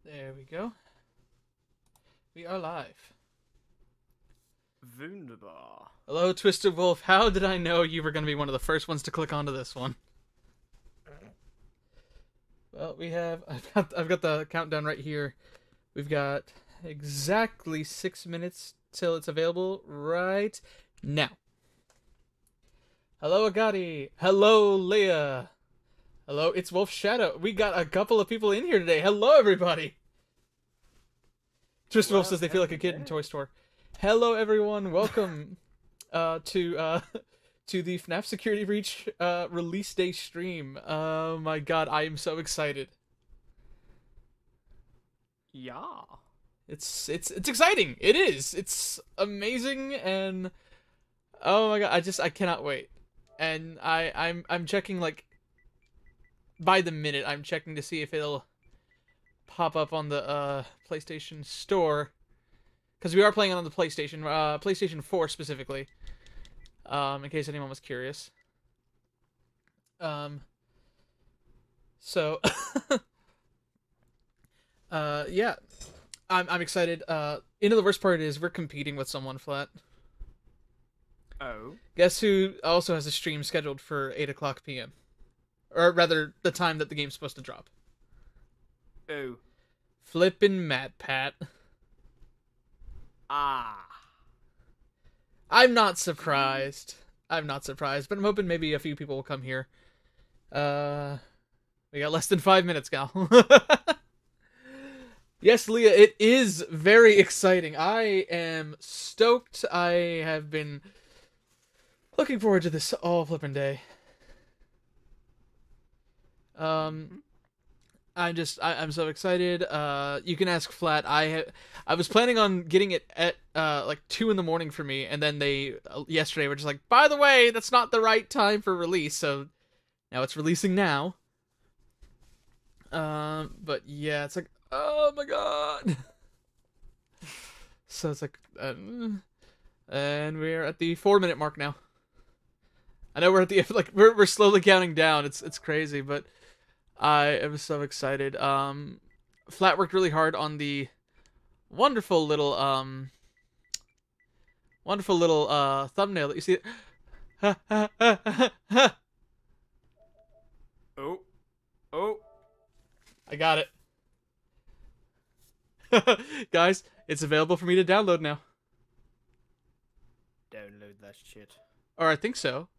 There we go. We are live. Wunderbar. Hello, Twisted Wolf. How did I know you were going to be one of the first ones to click onto this one? Well, we have. I've got the countdown right here. We've got exactly 6 minutes till it's available right now. Hello, Agati. Hello, Leah. Hello, it's Wolf Shadow. We got a couple of people in here today. Hello, everybody. Twisted Wolf says they feel like a kid in a toy store. Hello, everyone. Welcome to the FNAF Security Breach release day stream. Oh my god, I am so excited. Yeah. It's exciting. It is. It's amazing, and oh my god, I cannot wait. And I'm checking, like, by the minute. I'm checking to see if it'll pop up on the PlayStation Store, because we are playing it on the PlayStation 4 specifically. In case anyone was curious. So yeah, I'm excited. The worst part is we're competing with someone, Flat. Oh. Guess who also has a stream scheduled for 8:00 p.m. Or rather, the time that the game's supposed to drop. Oh. Flippin' Mad Pat. Ah. I'm not surprised. But I'm hoping maybe a few people will come here. We got less than 5 minutes, gal. Yes, Leah, it is very exciting. I am stoked. I have been looking forward to this all flippin' day. I'm so excited. You can ask Flat. I was planning on getting it at like 2 in the morning for me, and then they yesterday were just like, by the way, that's not the right time for release. So now it's releasing now. But yeah, it's like, oh my god. So it's like, and we're at the 4-minute mark now. I know we're at the we're slowly counting down. It's crazy, but I am so excited. Flat worked really hard on the wonderful little thumbnail that you see. Oh. Oh. I got it. Guys, it's available for me to download now. Download that shit. Or I think so.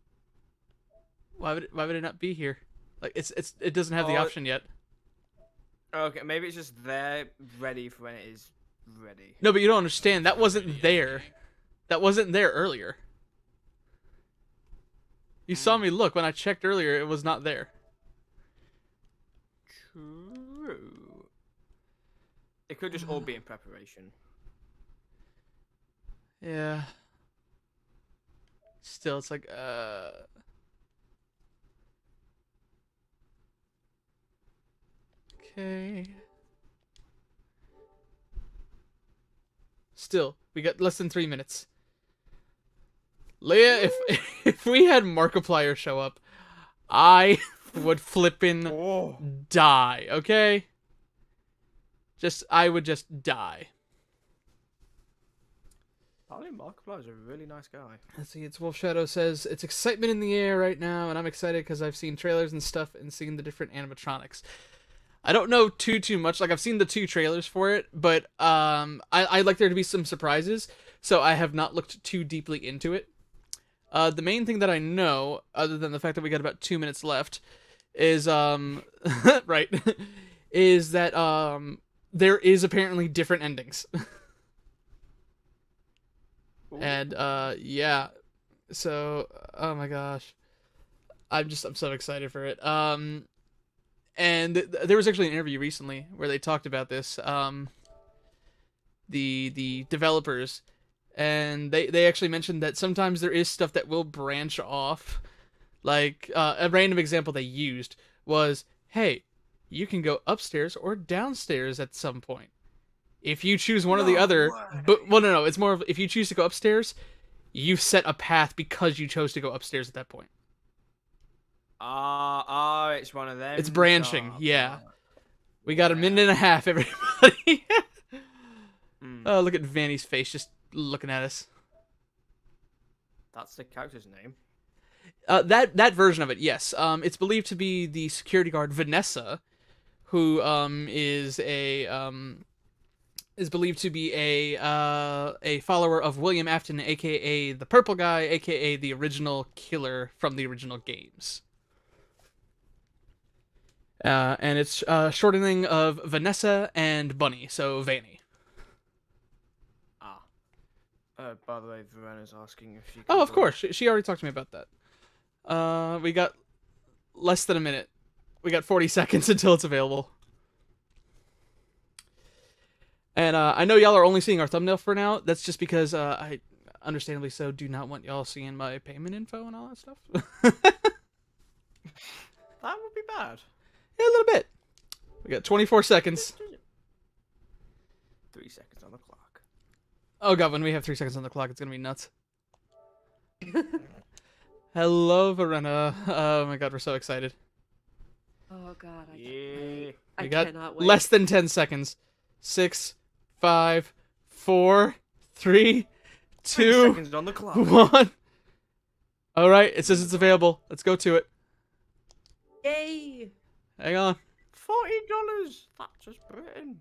Why would it not be here? Like it doesn't have the option yet. Okay, maybe it's just there, ready for when it is ready. No, but you don't understand. That wasn't there. That wasn't there earlier. You saw me look when I checked earlier. It was not there. True. It could just all be in preparation. Yeah. Still, it's like okay. Still, we got less than 3 minutes. Leah, if we had Markiplier show up, I would flippin' die, okay? I would just die. Probably Markiplier is a really nice guy. Let's see, it's Wolf Shadow says, it's excitement in the air right now, and I'm excited because I've seen trailers and stuff and seen the different animatronics. I don't know too much. Like, I've seen the 2 trailers for it, but I'd like there to be some surprises, so I have not looked too deeply into it. The main thing that I know, other than the fact that we got about 2 minutes left, is right, is that there is apparently different endings. And yeah, so oh my gosh, I'm so excited for it. And there was actually an interview recently where they talked about this, the developers, and they actually mentioned that sometimes there is stuff that will branch off. Like, a random example they used was, hey, you can go upstairs or downstairs at some point. If you choose one or the other, no, it's more of, if you choose to go upstairs, you've set a path because you chose to go upstairs at that point. It's one of them. It's branching, yeah. We got a minute and a half, everybody. buddy. Hmm. Oh, look at Vanny's face just looking at us. That's the character's name. That version of it, yes. It's believed to be the security guard Vanessa, who is believed to be a follower of William Afton, aka the Purple Guy, aka the original killer from the original games. And it's shortening of Vanessa and Bunny, so Vanny. Ah. By the way, Verona's asking if you can Oh, of join. course. She already talked to me about that. We got less than a minute. We got 40 seconds until it's available. And I know y'all are only seeing our thumbnail for now. That's just because I, understandably so, do not want y'all seeing my payment info and all that stuff. That would be bad. Yeah, a little bit. We got 24 seconds. 3 seconds on the clock. Oh god, when we have 3 seconds on the clock, it's gonna be nuts. Hello, Verena. Oh my god, we're so excited. Oh god, I can't Yeah. wait. We I got cannot wait. less than 10 seconds. 6, 5, 4, 3, 3 2, seconds on the clock. 1. Alright, it says it's available. Let's go to it. Yay! Hang on. $40. That's just Britain.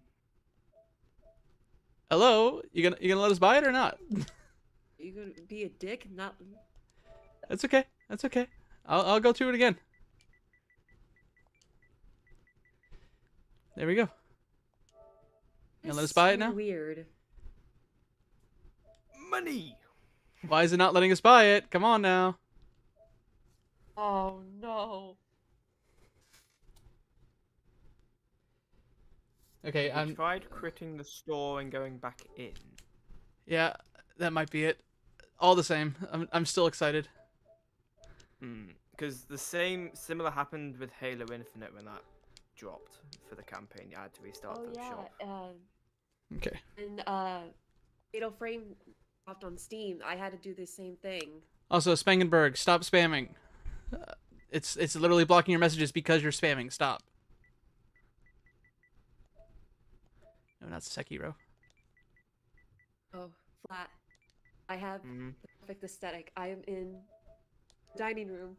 Hello? You gonna let us buy it or not? You gonna be a dick? Not. That's okay. That's okay. I'll go to it again. There we go. You gonna let us buy it now? Weird. Money. Why is it not letting us buy it? Come on now. Oh no. Okay, I tried quitting the store and going back in. yeah, that might be it. All the same, I'm still excited. Because the similar happened with Halo Infinite when that dropped for the campaign. You had to restart Oh the yeah. shop. Okay. And Fatal Frame dropped on Steam. I had to do the same thing. Also, Spangenberg, stop spamming. It's literally blocking your messages because you're spamming. Stop. No, not Sekiro. Oh, flat. I have Mhm. the perfect aesthetic. I am in the dining room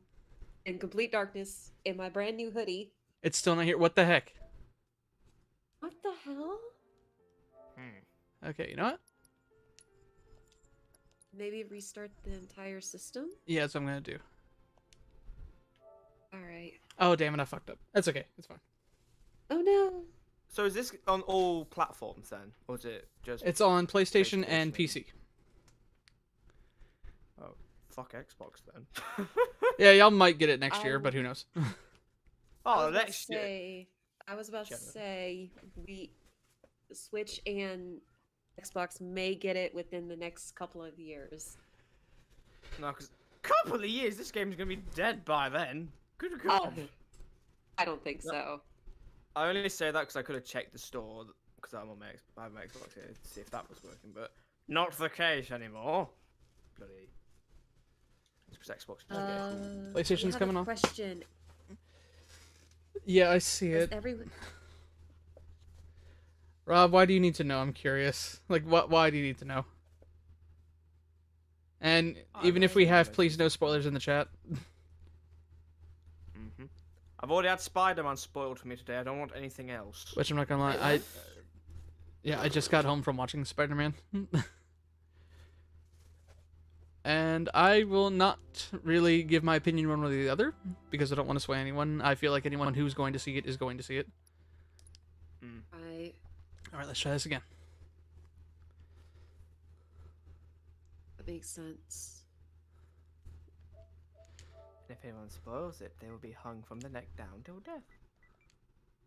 in complete darkness in my brand new hoodie. It's still not here. What the heck? What the hell? Okay, you know what? Maybe restart the entire system? Yeah, that's what I'm gonna do. Alright. Oh, damn it, I fucked up. That's okay. It's fine. Oh no! So is this on all platforms then, or is it just? It's on PlayStation and PlayStation. PC. Oh, fuck Xbox then. Yeah, y'all might get it next year, I- but who knows? I Oh, was about to next year. say- I was about to Generally. say the Switch and Xbox may get it within the next couple of years. No, because couple of years, this game's gonna be dead by then. Good God. I don't think so. I only say that because I could have checked the store because I'm on I have my Xbox here to see if that was working, but not the case anymore. Bloody. It's because Xbox. PlayStation's I have coming a on. question. Yeah, I see Does it. everyone... Rob, why do you need to know? I'm curious. Like, why do you need to know? And I even if don't we know, have, makes please sense. no spoilers in the chat. I've already had Spider-Man spoiled for me today. I don't want anything else. Which I'm not gonna lie, I just got home from watching Spider-Man. And I will not really give my opinion one way or the other, because I don't want to sway anyone. I feel like anyone who's going to see it is going to see it. Alright, let's try this again. That makes sense. If anyone spoils it, they will be hung from the neck down till death.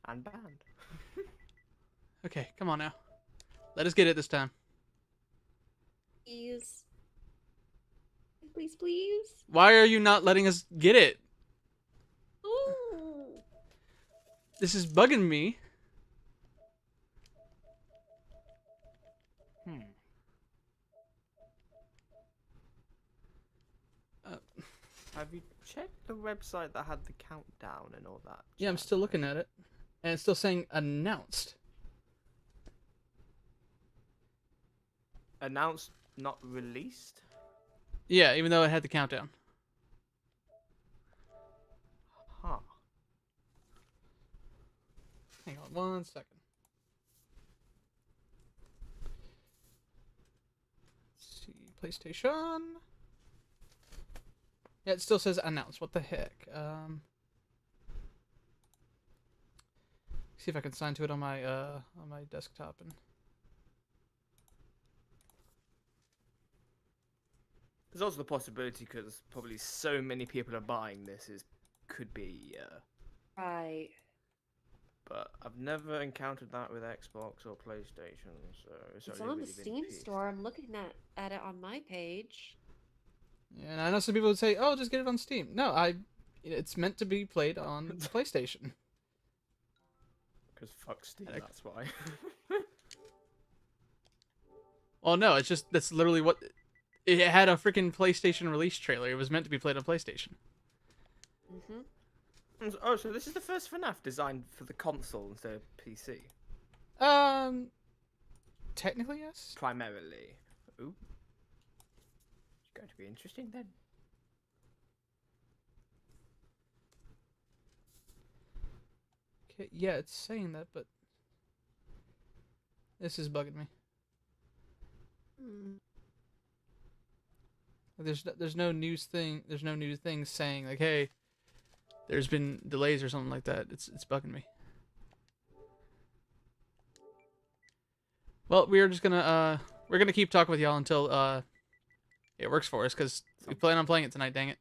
And banned. Okay, come on now. Let us get it this time. Please. Please, please. Why are you not letting us get it? Ooh. This is bugging me. Have you checked the website that had the countdown and all that? Yeah, I'm jazz? still looking at it. And it's still saying announced. announced, not released. Yeah, even though it had the countdown. Huh. Hang on 1 second. Let's see, PlayStation. Yeah, it still says announced. What the heck? See if I can sign to it on my desktop and. There's also the possibility because probably so many people are buying this, is could be. Right. But I've never encountered that with Xbox or PlayStation, so It's only on the really been Steam PC. store. I'm looking at it on my page. Yeah, and I know some people would say, "Oh, just get it on Steam." No, it's meant to be played on PlayStation. Because fuck Steam, I- that's why. Well, no, it's just that's literally what it had a freaking PlayStation release trailer. It was meant to be played on PlayStation. Mm-hmm. Oh, so this is the first FNAF designed for the console instead of PC? Technically yes. Primarily. Ooh. It's going to be interesting then. Okay, yeah, it's saying that, but this is bugging me. There's no news thing. There's no new thing saying like, hey, there's been delays or something like that. It's bugging me. Well, we're just gonna we're gonna keep talking with y'all until it works for us, because we plan on playing it tonight. Dang it.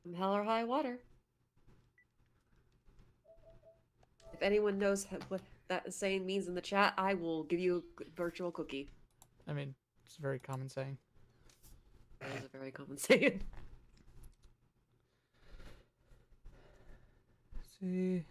From hell or high water. If anyone knows what that saying means in the chat, I will give you a virtual cookie. I mean, it's a very common saying. That is a very common saying. Let's see.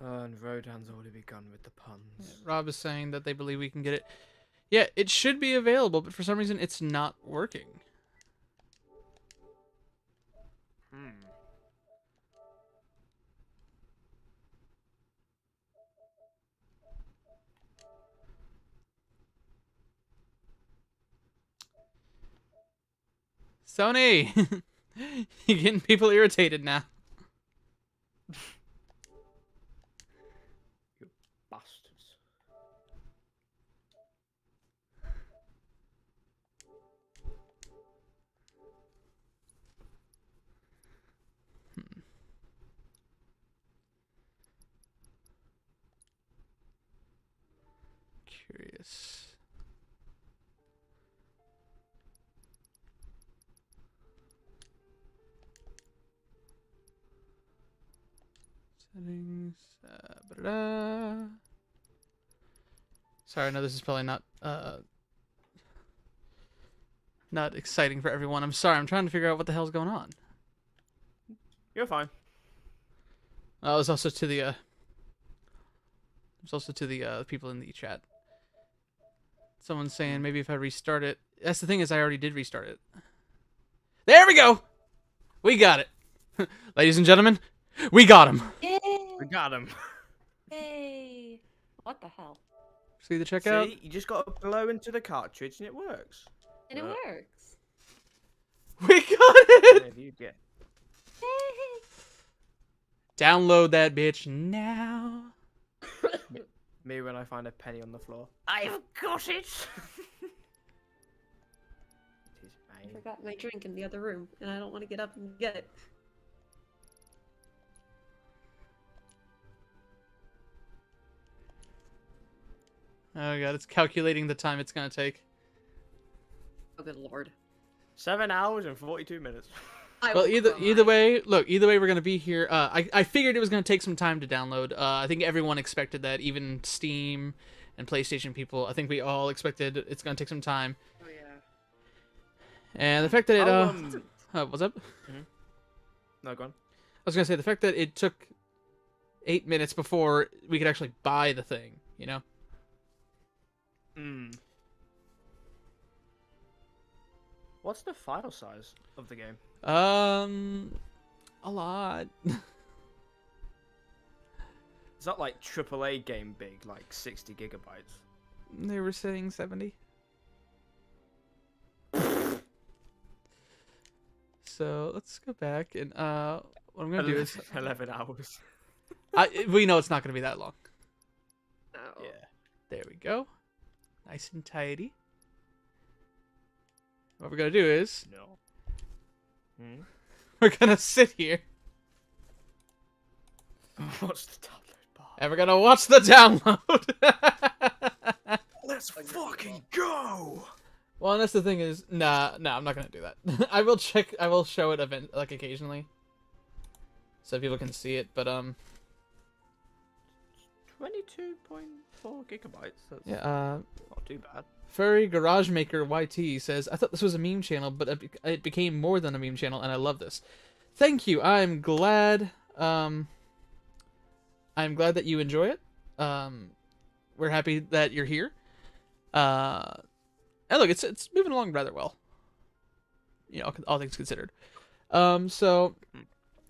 And Rodan's already begun with the puns. Yeah, Rob is saying that they believe we can get it. Yeah, it should be available, but for some reason it's not working. Sony! You're getting people irritated now. You bastards. Curious. Settings. Ba-da-da. Sorry, I know this is probably not exciting for everyone. I'm sorry. I'm trying to figure out what the hell's going on. You're fine. It was also to the people in the chat. Someone's saying maybe if I restart it. That's the thing, is I already did restart it. There we go. We got it, ladies and gentlemen. We got him. Yay! We got him. Yay! What the hell? See the checkout? See, you just got to blow into the cartridge and it works. And it works. We got it. Maybe you get. Yay! Download that bitch now. Me when I find a penny on the floor. I've got it. I forgot my drink in the other room, and I don't want to get up and get it. Oh god, it's calculating the time it's gonna take. Oh, good lord. 7 hours and 42 minutes. Well, either way, look, either way we're gonna be here. I figured it was gonna take some time to download. I think everyone expected that, even Steam and PlayStation people. I think we all expected it's gonna take some time. Oh yeah. And the fact that it what's up? No, go on. I was gonna say the fact that it took 8 minutes before we could actually buy the thing. You know. What's the file size of the game? A lot. Is that like AAA game big, like 60 gigabytes? They were saying 70. So let's go back and what I'm gonna do is 11 hours. we know it's not gonna be that long. No. Yeah. There we go. Nice and tidy. What we're gonna do is No. we're gonna sit here Watch the download bar. and we're gonna watch the download. Let's fucking go! Well, and that's the thing is, nah, I'm not gonna do that. I will show it like occasionally, so people can see it. But 22.4 gigabytes. That's yeah. not too bad. Furry Garage Maker YT says, "I thought this was a meme channel, but it became more than a meme channel, and I love this. Thank you. I'm glad. I'm glad that you enjoy it. We're happy that you're here. And look, it's moving along rather well. You know, all things considered. So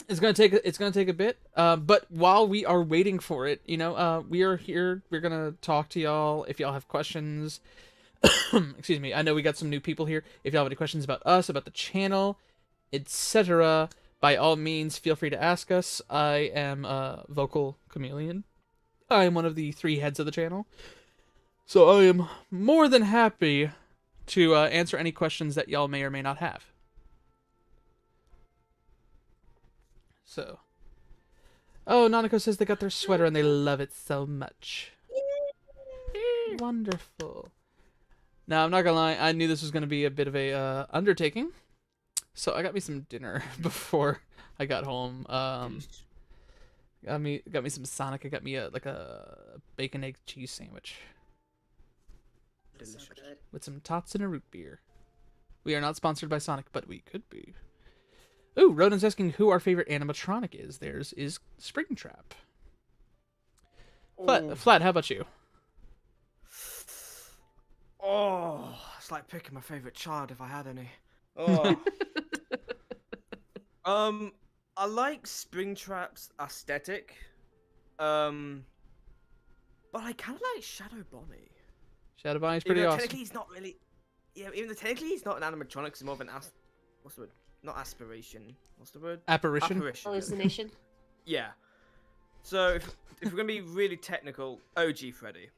it's gonna take a bit. But while we are waiting for it, you know, we are here. We're gonna talk to y'all if y'all have questions. Excuse me. I know we got some new people here. If y'all have any questions about us, about the channel, etc., by all means, feel free to ask us. I am Vocal Chameleon. I am one of the 3 heads of the channel. So I am more than happy to answer any questions that y'all may or may not have. So. Oh, Nanako says they got their sweater and they love it so much. Wonderful. Now, I'm not gonna lie, I knew this was gonna be a bit of a undertaking. So I got me some dinner before I got home. Got me some Sonic. I got me a bacon egg cheese sandwich. Delicious. So good. With some tots and a root beer. We are not sponsored by Sonic, but we could be. Ooh, Rodin's asking who our favorite animatronic is. Theirs is Springtrap. Flat, how about you? Oh, it's like picking my favorite child if I had any. Oh. I like Springtrap's aesthetic. But I kind of like Shadow Bonnie. Shadow Bonnie's pretty Even though awesome. Technically, he's not really. Yeah, even though technically he's not an animatronic, he's more of an what's the word? Not aspiration. What's the word? Apparition. Hallucination. Yeah. So if we're gonna be really technical, OG Freddy.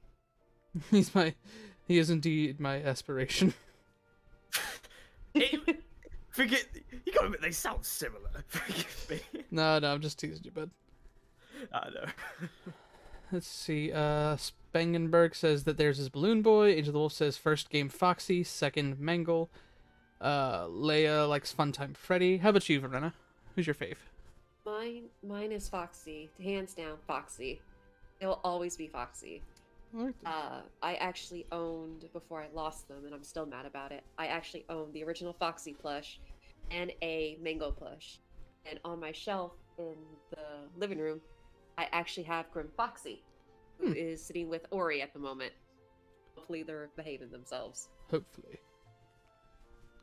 He is indeed my aspiration. Forget. You gotta admit they sound similar. Forgive me. No, I'm just teasing you, bud. I know. Let's see. Spangenberg says that theirs is Balloon Boy. Age of the Wolf says first game Foxy, second Mangle. Leia likes Funtime Freddy. How about you, Verena? Who's your fave? Mine is Foxy. Hands down, Foxy. It will always be Foxy. I actually owned, before I lost them, and I'm still mad about it, I actually owned the original Foxy plush and a Mango plush. And on my shelf in the living room, I actually have Grim Foxy, who is sitting with Ori at the moment. Hopefully they're behaving themselves. Hopefully.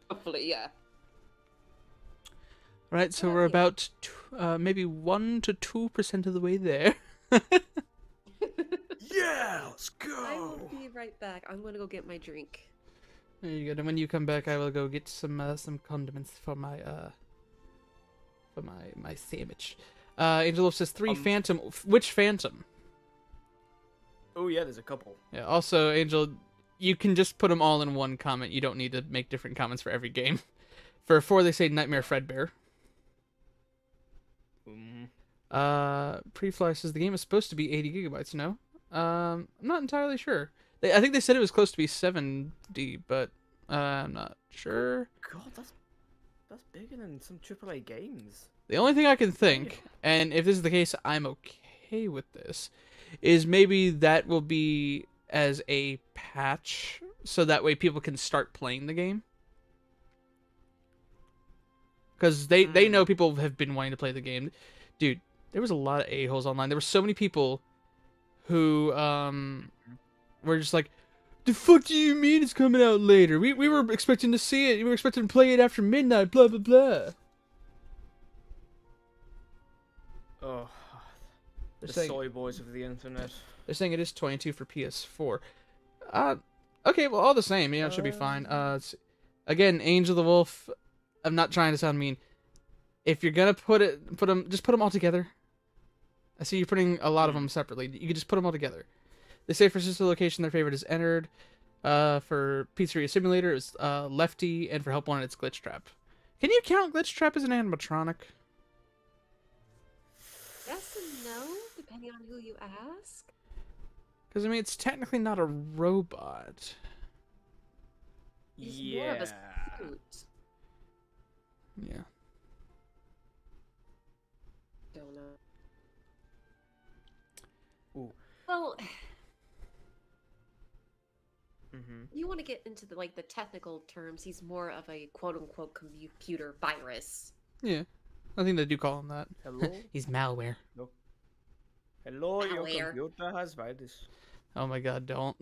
Hopefully, yeah. Right, so we're about maybe 1 to 2% of the way there. Yeah, let's go. I will be right back. I'm going to go get my drink. There you go. And when you come back, I will go get some condiments for my sandwich. Angel Wolf says 3 Phantom. Which Phantom? Oh yeah, there's a couple. Yeah. Also, Angel, you can just put them all in one comment. You don't need to make different comments for every game. For 4, they say Nightmare Fredbear. Prefly says the game is supposed to be 80 gigabytes. No. I'm not entirely sure. I think they said it was close to be 70, but I'm not sure. God, that's bigger than some AAA games. The only thing I can think, and if this is the case, I'm okay with this, is maybe that will be as a patch, so that way people can start playing the game. Because they know people have been wanting to play the game. Dude, there was a lot of a-holes online. There were so many people who were just like, the fuck do you mean it's coming out later? We were expecting to see it. We were expecting to play it after midnight, blah, blah, blah. The saying, soy boys of the internet. they're saying it is 22 for PS4. Okay, well, all the same, it should be fine. Again, Angel the Wolf. I'm not trying to sound mean. If you're gonna just put them all together. I see you're putting a lot of them separately. You can just put them all together. They say for sister location, their favorite is Entered. For Pizzeria Simulator, it's Lefty, and for Help Wanted, it's Glitch Trap. Can you count Glitch Trap as an animatronic? Yes and no, depending on who you ask. Because, I mean, it's technically not a robot. He's more of a suit. Yeah. Don't know. Ooh. Well, Mm-hmm. you want to get into the technical terms. He's more of a quote unquote computer virus. Yeah. I think they do call him that. Hello? He's malware. Hello, your Malware. computer has virus. Oh my god, don't.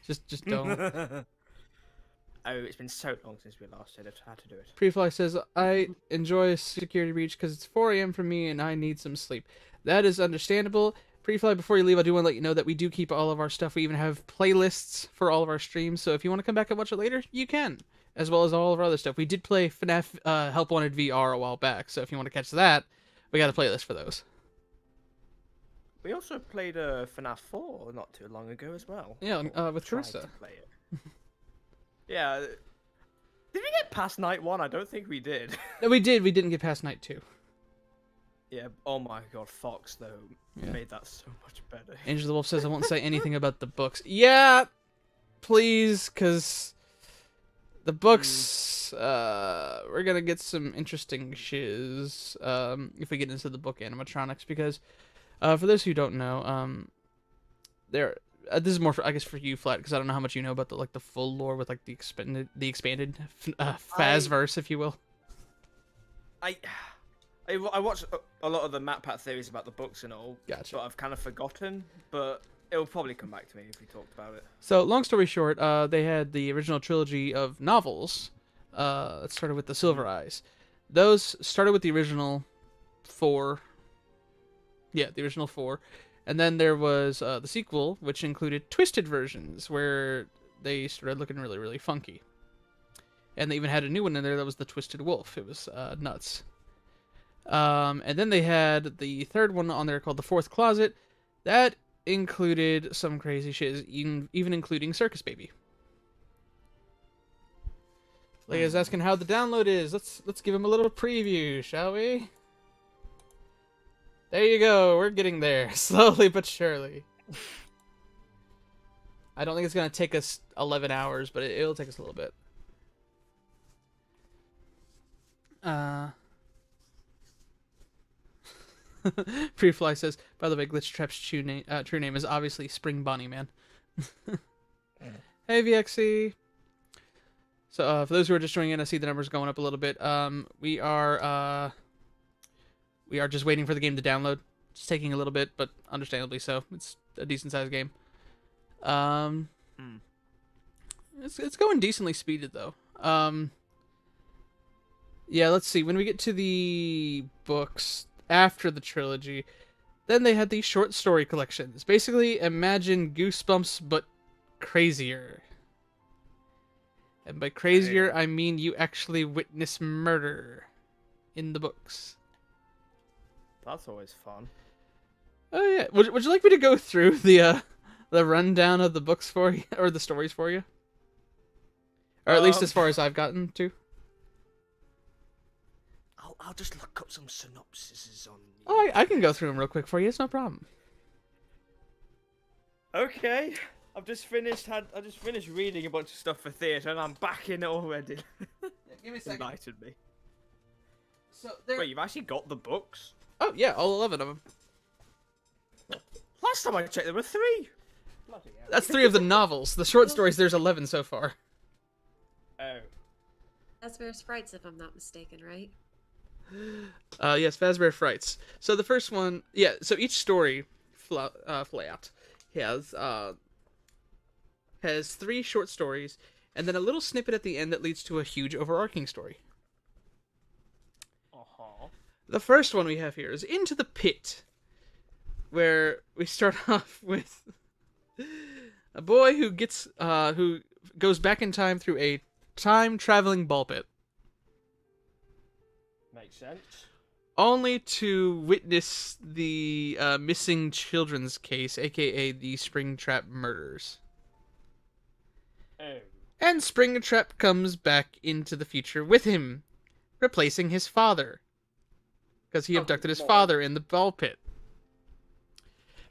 just don't. Oh, it's been so long since we last did it. I had to do it. Prefly says, I enjoy a security breach because it's 4 a.m. for me and I need some sleep. That is understandable. Prefly, before you leave, I do want to let you know that we do keep all of our stuff. We even have playlists for all of our streams, so if you want to come back and watch it later, you can. As well as all of our other stuff. We did play FNAF Help Wanted VR a while back, so if you want to catch that, we got a playlist for those. We also played FNAF 4 not too long ago as well. Yeah, with Tried Carissa. to play it. Yeah. Did we get past night 1? I don't think we did. No, we did. We didn't get past night 2. Yeah, oh my god, Fox, though, Yeah. made that so much better. Angel the Wolf says, I won't say anything about the books. Yeah, please, because the books, we're going to get some interesting shiz if we get into the book animatronics, because for those who don't know, this is more for, I guess, for you, Flat, because I don't know how much you know about the full lore with the expanded Fazverse, if you will. I watched a lot of the MatPat theories about the books and all, Gotcha. but I've kind of forgotten, but it'll probably come back to me if we talked about it. So, long story short, they had the original trilogy of novels that started with the Silver Eyes. Those started with the original 4. Yeah, the original 4. And then there was the sequel, which included twisted versions, where they started looking really, really funky. And they even had a new one in there that was the Twisted Wolf. It was nuts. And then they had the third one on there called the Fourth Closet. That included some crazy shit, even including Circus Baby. Leia's asking how the download is. Let's give him a little preview, shall we? There you go. We're getting there, slowly but surely. I don't think it's gonna take us 11 hours, but it'll take us a little bit. Prefly says, by the way, Glitch Trap's true name is obviously Spring Bonnie Man. Hey, VXC. So, for those who are just joining in, I see the numbers going up a little bit. We are just waiting for the game to download. It's taking a little bit, but understandably so. It's a decent-sized game. It's going decently speeded, though. Yeah, let's see. When we get to the books after the trilogy, then they had these short story collections. Basically, imagine Goosebumps, but crazier. And by crazier, I mean you actually witness murder in the books. That's always fun. Oh yeah. Would you like me to go through the rundown of the books for you, or the stories for you, or at least as far as I've gotten to? I'll just look up some synopsises on. Oh, I can go through them real quick for you. It's no problem. Okay, I just finished reading a bunch of stuff for theatre, and I'm back in it already. Give me a second. Invited me. So there. Wait, you've actually got the books? Oh yeah, all 11 of them. Last time I checked, there were 3. Bloody hell. That's 3 of the novels. The short stories, there's 11 so far. Oh. That's Bear Sprites, if I'm not mistaken, right? Yes, Fazbear Frights. So the first one, yeah. So each story, flat, has 3 short stories, and then a little snippet at the end that leads to a huge overarching story. The first one we have here is Into the Pit, where we start off with a boy who goes back in time through a time-traveling ball pit. Makes sense. Only to witness the missing children's case, aka the Springtrap murders. Oh. And Springtrap comes back into the future with him, replacing his father. Because he abducted his father in the ball pit.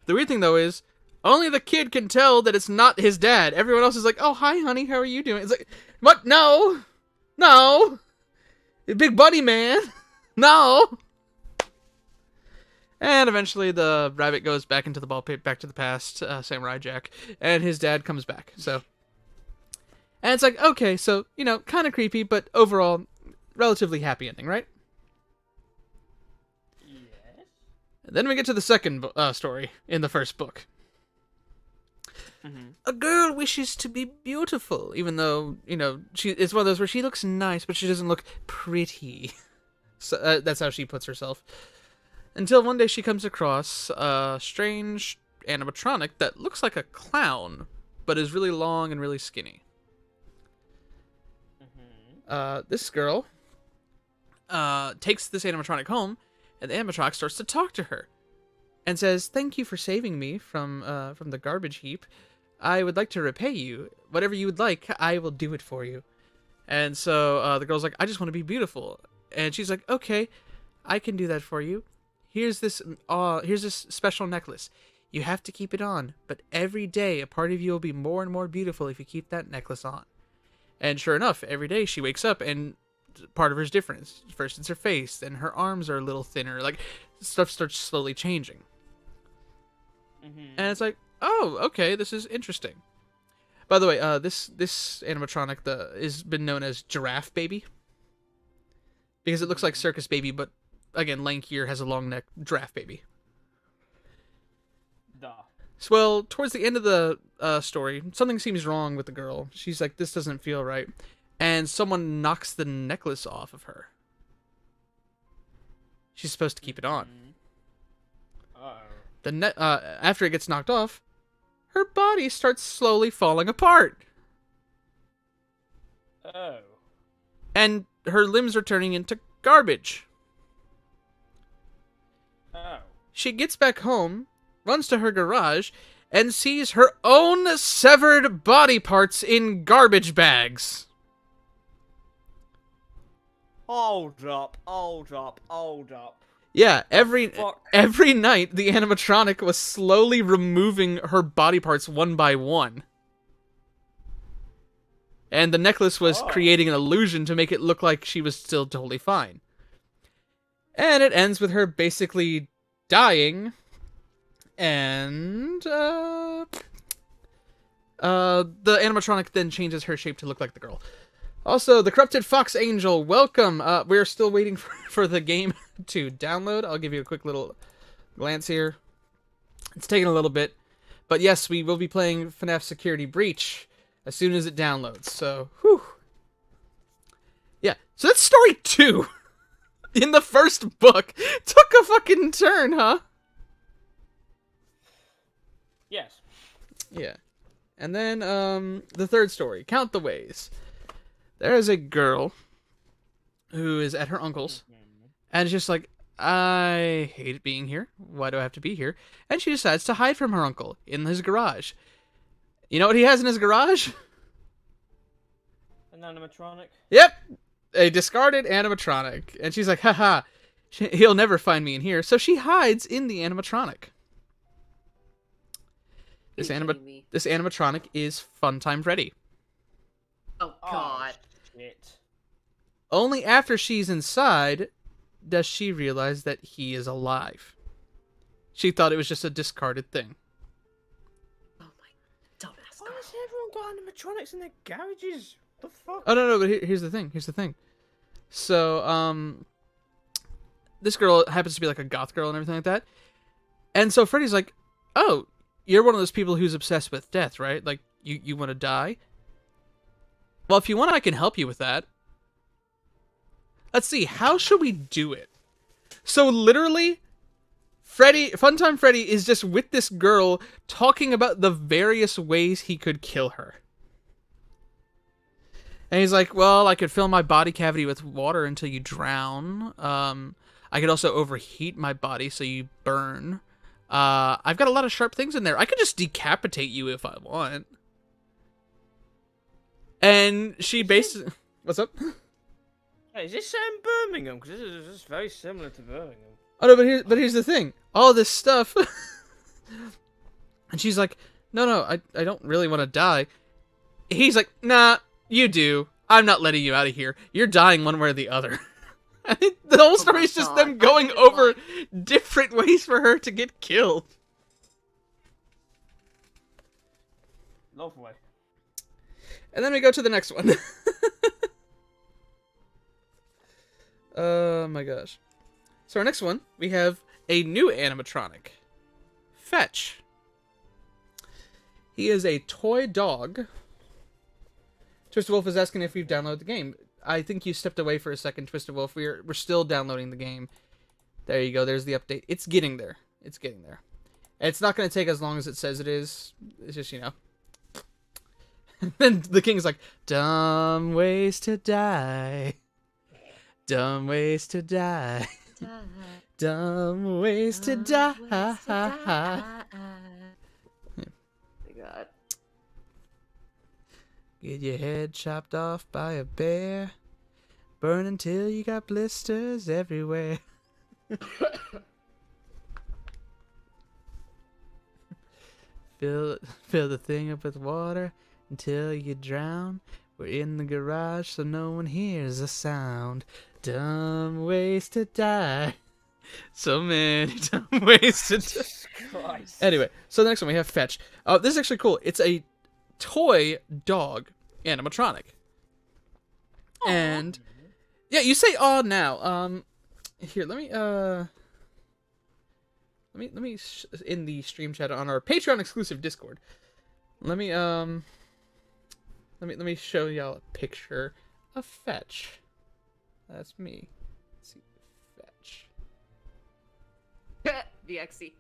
The weird thing, though, is only the kid can tell that it's not his dad. Everyone else is like, oh, hi, honey, how are you doing? It's like, what? No! No! Big buddy man! No! And eventually the rabbit goes back into the ball pit, back to the past, Samurai Jack, and his dad comes back, so... And it's like, okay, so, you know, kind of creepy, but overall, relatively happy ending, right? Yes. And then we get to the second story in the first book. Mm-hmm. A girl wishes to be beautiful, even though, you know, it's one of those where she looks nice, but she doesn't look pretty. So that's how she puts herself. Until one day she comes across a strange animatronic that looks like a clown, but is really long and really skinny. This girl takes this animatronic home, and the animatronic starts to talk to her, and says, "Thank you for saving me from the garbage heap. I would like to repay you. Whatever you would like, I will do it for you." And so the girl's like, "I just want to be beautiful," and she's like, "Okay, I can do that for you. Here's this special necklace. You have to keep it on, but every day a part of you will be more and more beautiful if you keep that necklace on." And sure enough, every day she wakes up and part of her is different. First it's her face, then her arms are a little thinner. Like, stuff starts slowly changing. And it's like, oh, okay, this is interesting. By the way, this animatronic is been known as Giraffe Baby. Because it looks like Circus Baby, but again, lankier, has a long neck. Giraffe Baby. Duh. So, well, towards the end of the story, something seems wrong with the girl. She's like, this doesn't feel right. And someone knocks the necklace off of her. She's supposed to keep it on. After it gets knocked off, her body starts slowly falling apart. Oh. And her limbs are turning into garbage. Oh. She gets back home, runs to her garage, and sees her own severed body parts in garbage bags. Hold up. Yeah, every night the animatronic was slowly removing her body parts one by one. And the necklace was creating an illusion to make it look like she was still totally fine. And it ends with her basically dying. And the animatronic then changes her shape to look like the girl. Also, the Corrupted Fox Angel, welcome. We're still waiting for the game to download. I'll give you a quick little glance here. It's taking a little bit. But yes, we will be playing FNAF Security Breach as soon as it downloads. So, whew. Yeah, so that's story 2 in the first book. Took a fucking turn, huh? Yes. Yeah. And then, the third story, Count the Ways. There is a girl who is at her uncle's, and is just like, I hate being here. Why do I have to be here? And she decides to hide from her uncle in his garage. You know what he has in his garage? An animatronic? Yep! A discarded animatronic. And she's like, haha, he'll never find me in here. So she hides in the animatronic. This animatronic is Funtime Freddy. Oh, God. Oh, shit. Only after she's inside does she realize that he is alive. She thought it was just a discarded thing. Oh, my dumbass. Why has everyone got animatronics in their garages? The fuck? Oh, no, but here's the thing. So, this girl happens to be like a goth girl and everything like that. And so Freddy's like, oh, you're one of those people who's obsessed with death, right? Like, you want to die? Well, if you want, I can help you with that. Let's see, how should we do it? So literally, Funtime Freddy is just with this girl talking about the various ways he could kill her. And he's like, well, I could fill my body cavity with water until you drown. I could also overheat my body so you burn. I've got a lot of sharp things in there. I could just decapitate you if I want. And she basically... What's up? Hey, is this set in Birmingham? Because this is very similar to Birmingham. Oh, no, but here's the thing. All this stuff... And she's like, no, I don't really want to die. He's like, nah, you do. I'm not letting you out of here. You're dying one way or the other. The whole story is just them going over different ways for her to get killed. Lovely. And then we go to the next one. Oh my gosh. So our next one, we have a new animatronic. Fetch. He is a toy dog. Twisted Wolf is asking if we've downloaded the game. I think you stepped away for a second, Twisted Wolf. We're still downloading the game. There you go. There's the update. It's getting there. It's getting there. It's not going to take as long as it says it is. It's just, you know. And then the king's like, dumb ways to die. Dumb ways to die. Dumb ways to die. My God. Get your head chopped off by a bear. Burn until you got blisters everywhere. Fill the thing up with water until you drown. We're in the garage so no one hears a sound. Dumb ways to die. So many dumb ways to die. Jesus Christ. Anyway, so the next one we have Fetch. This is actually cool. It's a toy dog animatronic. Aww. And yeah, you say "aw" now. Here, let me in the stream chat on our Patreon exclusive Discord. Let me show y'all a picture of Fetch. That's me. Let's see, Fetch. VXC.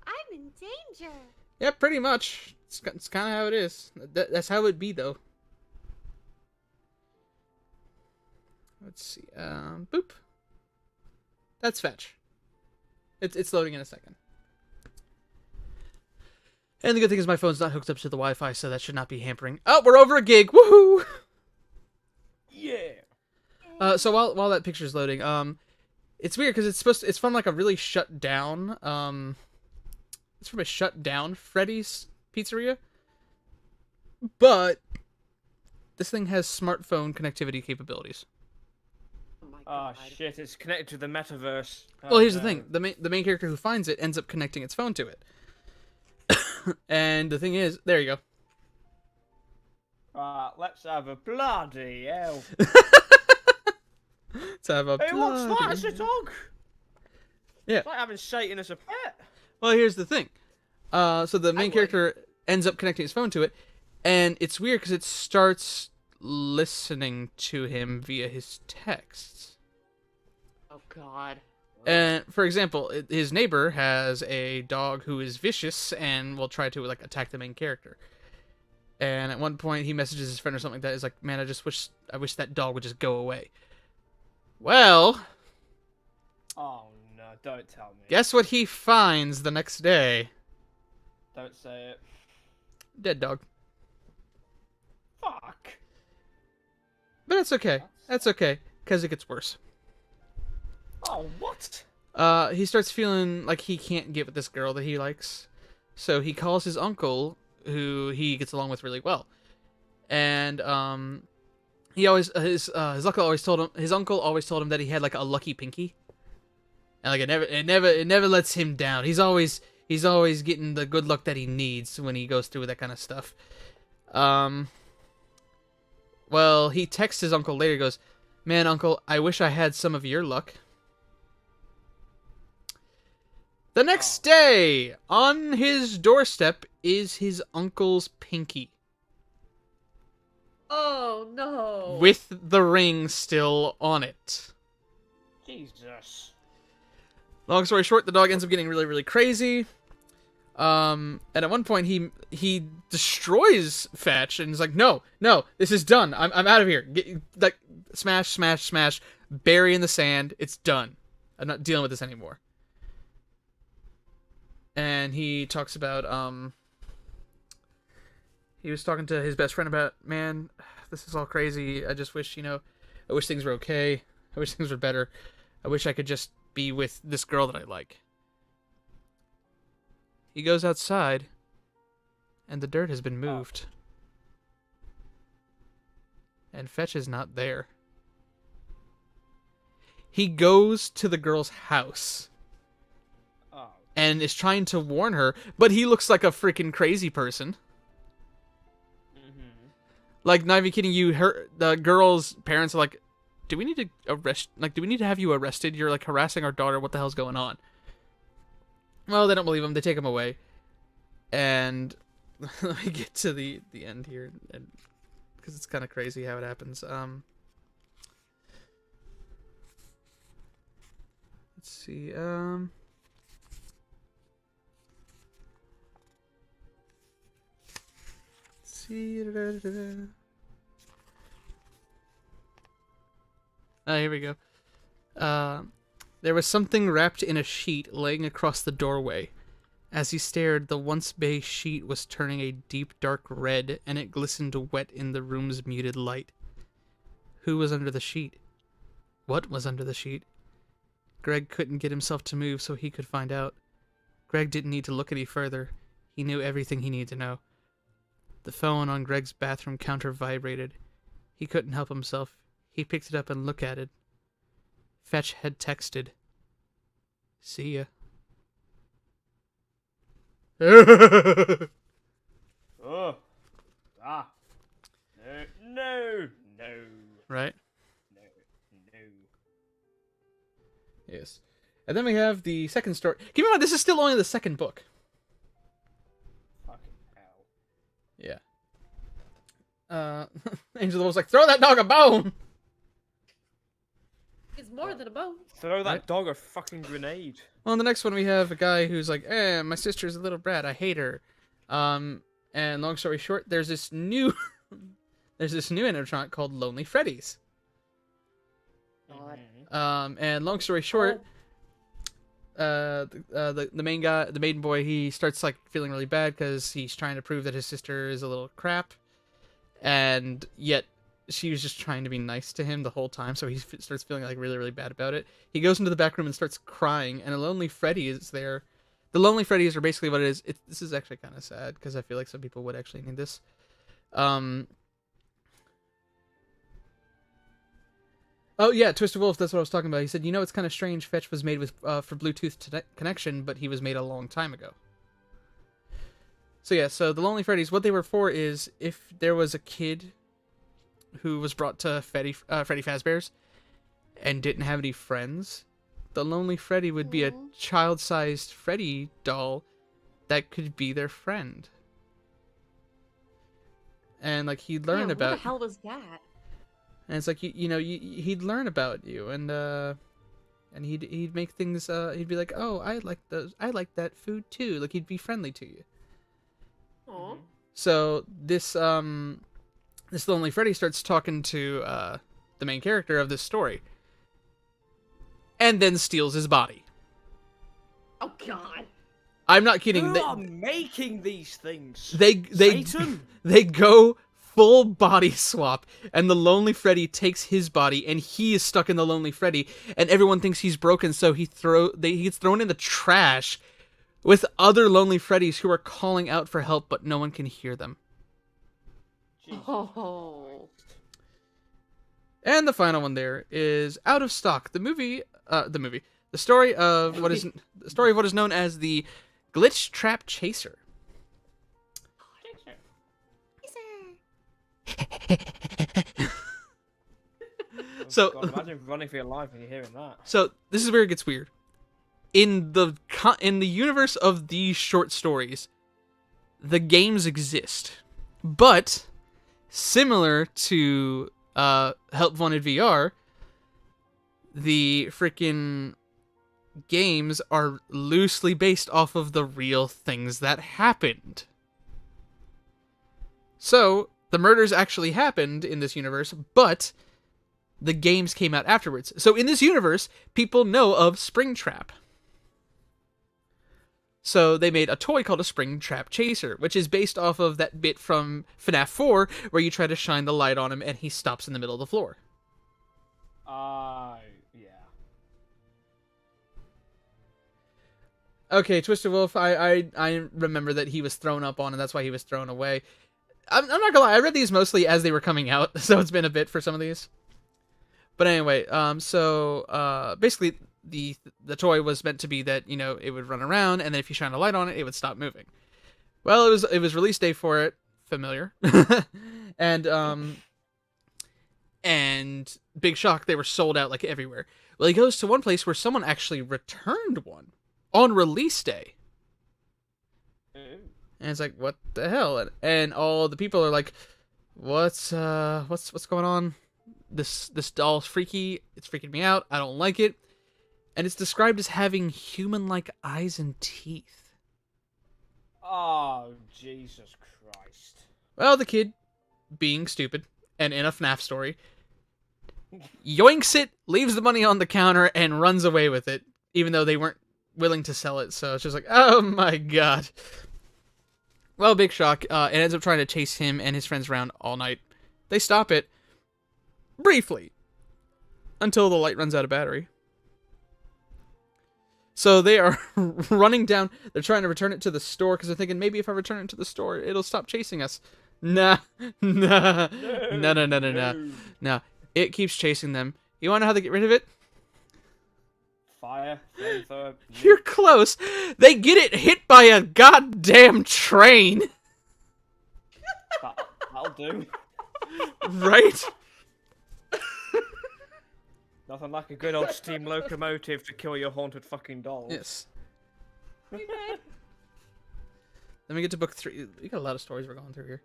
I'm in danger. Yeah, pretty much. It's kind of how it is. That's how it be, though. Let's see. Boop. That's Fetch. It's loading in a second. And the good thing is my phone's not hooked up to the Wi-Fi, so that should not be hampering. Oh, we're over a gig. Woohoo! Yeah. So while that picture's loading, it's weird because it's from like a really shut down it's from a shut down Freddy's Pizzeria. But this thing has smartphone connectivity capabilities. Oh my Oh God. shit! It's connected to the metaverse. Well, here's the thing: the main character who finds it ends up connecting its phone to it. And the thing is, there you go. Let's have a bloody hell. Let's have a Hey, what's that? bloody- It's a dog. Yeah. It's like having Satan as a pet. Well, here's the thing. So the main would. character ends up connecting his phone to it, and it's weird because it starts listening to him via his texts. Oh God. And for example, his neighbor has a dog who is vicious and will try to like attack the main character. And at one point, he messages his friend or something like that. He's like, "Man, I wish that dog would just go away." Well, Oh no! Don't tell me. guess what he finds the next day? Don't say it. Dead dog. Fuck. But that's okay. That's okay, because it gets worse. Oh what? He starts feeling like he can't get with this girl that he likes. So he calls his uncle, who he gets along with really well. And he always his uncle always told him that he had like a lucky pinky. And like it never lets him down. He's always getting the good luck that he needs when he goes through that kind of stuff. Well, he texts his uncle later, goes, "Man, uncle, I wish I had some of your luck." The next day, on his doorstep, is his uncle's pinky. Oh no. With the ring still on it. Jesus. Long story short, the dog ends up getting really, really crazy. And at one point, he destroys Fetch, and he's like, "No, this is done. I'm out of here. Smash, smash, smash, bury in the sand. It's done. I'm not dealing with this anymore." And he talks about he was talking to his best friend about, "Man, this is all crazy. I just wish, I wish things were okay. I wish things were better. I wish I could just be with this girl that I like." He goes outside, and the dirt has been moved. And Fetch is not there. He goes to the girl's house. And is trying to warn her, but he looks like a freaking crazy person. Like, not even kidding you, the girl's parents are like, do we need to have you arrested? You're, like, harassing our daughter. What the hell's going on? Well, they don't believe him. They take him away. And let me get to the end here, because it's kind of crazy how it happens. Let's see. Let's see. Here we go. There was something wrapped in a sheet laying across the doorway. As he stared, the once beige sheet was turning a deep dark red, and it glistened wet in the room's muted light. Who was under the sheet? What was under the sheet? Greg couldn't get himself to move so he could find out. Greg didn't need to look any further. He knew everything he needed to know. The phone on Greg's bathroom counter vibrated. He couldn't help himself. He picked it up and looked at it. Fetch had texted. "See ya." No. Right? No. Yes. And then we have the second story. Keep in mind, this is still only the second book. Fucking hell. Yeah. Angel was like, "Throw that dog a bone!" It's more than a bone. Throw that Right? dog a fucking grenade. Well, in the next one we have a guy who's like, my sister's a little brat. I hate her. And long story short, there's this new animatronic called Lonely Freddy's. God. And long story short, the main boy, he starts like feeling really bad because he's trying to prove that his sister is a little crap, and yet she was just trying to be nice to him the whole time, so he starts feeling like really, really bad about it. He goes into the back room and starts crying, and a Lonely Freddy is there. The Lonely Freddies are basically what it is. This is actually kind of sad, because I feel like some people would actually need this. Oh yeah, Twisted Wolf, that's what I was talking about. He said, it's kind of strange Fetch was made with for Bluetooth connection, but he was made a long time ago. So yeah, so the Lonely Freddies, what they were for is if there was a kid who was brought to Freddy Fazbear's and didn't have any friends, the Lonely Freddy would be a child-sized Freddy doll that could be their friend. And like he'd learn about. What the hell was that? And it's like he'd learn about you, and he'd make things. He'd be like, "Oh, I like that food too." Like he'd be friendly to you. Aww. So this Lonely Freddy starts talking to the main character of this story, and then steals his body. Oh God. I'm not kidding. Who are making these things? They Satan? They go full body swap, and the Lonely Freddy takes his body, and he is stuck in the Lonely Freddy, and everyone thinks he's broken, so he gets thrown in the trash with other Lonely Freddys who are calling out for help, but no one can hear them. Oh. And the final one there is Out of Stock, the story of what is known as the Glitch Trap Chaser. So God, imagine running for your life when you're hearing that. So this is where it gets weird. In the universe of these short stories, the games exist, but similar to Help Wanted VR, the games are loosely based off of the real things that happened. So, the murders actually happened in this universe, but the games came out afterwards. So in this universe, people know of Springtrap. So they made a toy called a Springtrap Chaser, which is based off of that bit from FNAF 4, where you try to shine the light on him and he stops in the middle of the floor. Yeah. Okay, Twisted Wolf, I remember that he was thrown up on, and that's why he was thrown away. I'm not gonna lie, I read these mostly as they were coming out, so it's been a bit for some of these. But anyway, basically, the toy was meant to be that, you know, it would run around, and then if you shine a light on it, it would stop moving. Well, it was release day for it, familiar, and big shock, they were sold out like everywhere. Well, he goes to one place where someone actually returned one on release day. And it's like, what the hell? And all the people are like, what's going on? This doll's freaky. It's freaking me out. I don't like it. And it's described as having human-like eyes and teeth. Oh, Jesus Christ. Well, the kid, being stupid, and in a FNAF story, yoinks it, leaves the money on the counter, and runs away with it, even though they weren't willing to sell it. So it's just like, oh my god. Well, big shock. It ends up trying to chase him and his friends around all night. They stop it. Briefly. Until the light runs out of battery. So they are running down. They're trying to return it to the store because they're thinking, maybe if I return it to the store, it'll stop chasing us. Nah. No. It keeps chasing them. You want to know how they get rid of it? Fire. You're close. They get it hit by a goddamn train. That'll do. Right? Nothing like a good old steam locomotive to kill your haunted fucking dolls. Yes. Let me get to book 3. We got a lot of stories we're going through here.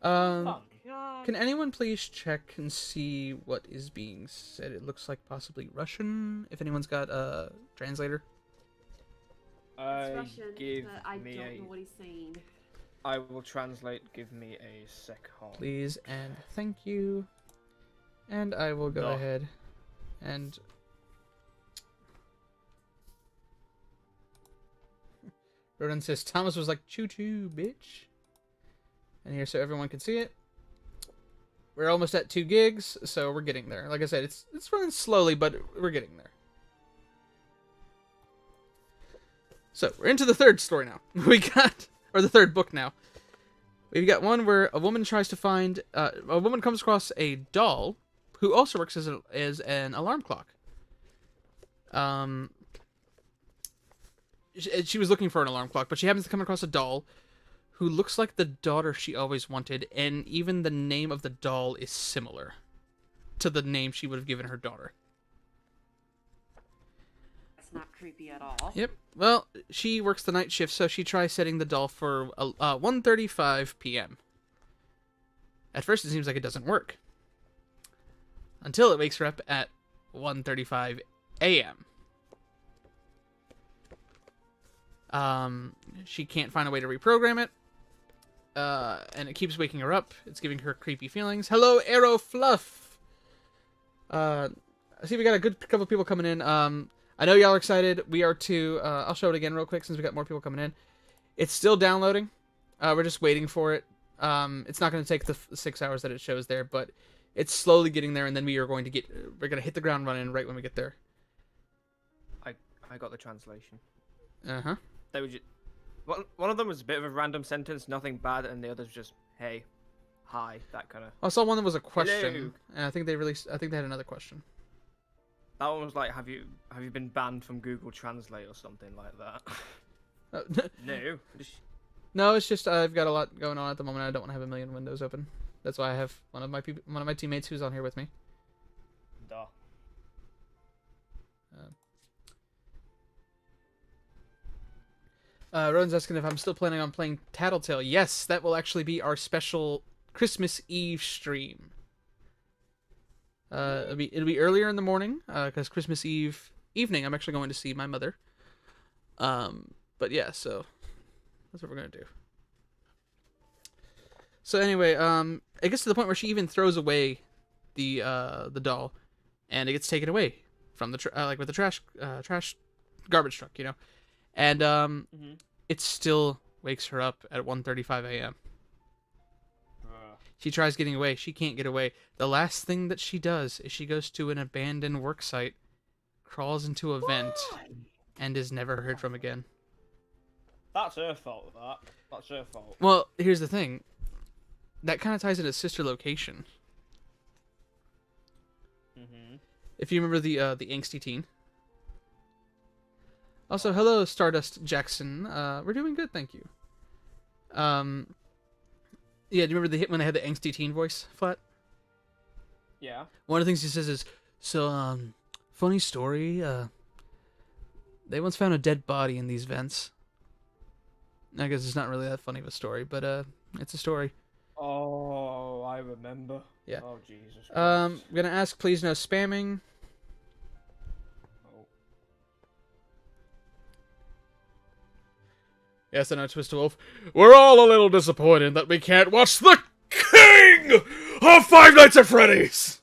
Can anyone please check and see what is being said? It looks like possibly Russian. If anyone's got a translator. It's Russian, Give but I me don't know what he's saying. I will translate. Give me a sec. Please and thank you. And I will go ahead and... Rodan says, Thomas was like, choo-choo, bitch. And here so everyone can see it. We're almost at 2 gigs, so we're getting there. Like I said, it's running slowly, but we're getting there. So, we're into the 3rd story now. Or the 3rd book now. We've got one where a woman tries to find... a woman comes across a doll who also works as an alarm clock. She was looking for an alarm clock, but she happens to come across a doll who looks like the daughter she always wanted, and even the name of the doll is similar to the name she would have given her daughter. That's not creepy at all. Yep. Well, she works the night shift, so she tries setting the doll for 1:35 p.m. At first, it seems like it doesn't work. Until it wakes her up at 1:35 a.m. She can't find a way to reprogram it. And it keeps waking her up. It's giving her creepy feelings. Hello, Arrow Fluff! I see we got a good couple people coming in. I know y'all are excited. We are too. I'll show it again real quick since we got more people coming in. It's still downloading. We're just waiting for it. It's not going to take the 6 hours that it shows there, but it's slowly getting there, and then we're going to hit the ground running right when we get there. I got the translation. Uh-huh. They were just... One of them was a bit of a random sentence, nothing bad, and the other's just, hey, hi, that kind of... I saw one that was a question, Hello. and I think they had another question. That one was like, have you been banned from Google Translate or something like that? No. No, it's just I've got a lot going on at the moment. I don't want to have a million windows open. That's why I have one of my teammates who's on here with me. Duh. Rowan's asking if I'm still planning on playing Tattletale. Yes, that will actually be our special Christmas Eve stream. It'll be earlier in the morning, because Christmas Eve evening, I'm actually going to see my mother. But yeah, so that's what we're gonna do. So anyway, it gets to the point where she even throws away the doll, and it gets taken away from the like with the trash garbage truck, you know, and it still wakes her up at 1:35 a.m. She tries getting away. She can't get away. The last thing that she does is she goes to an abandoned work site, crawls into a vent, and is never heard from again. That's her fault, That's her fault. Well, here's the thing. That kind of ties into sister location. If you remember the angsty teen. Also, hello, Stardust Jackson. We're doing good, thank you. Yeah, do you remember the hit when they had the angsty teen voice, Flat? Yeah. One of the things he says is, so, funny story, they once found a dead body in these vents. I guess it's not really that funny of a story, but, it's a story. Oh, I remember. Yeah. Oh, Jesus Christ. I'm gonna ask, please no spamming. Oh. Yes, I know, Twisted Wolf. We're all a little disappointed that we can't watch the king of Five Nights at Freddy's!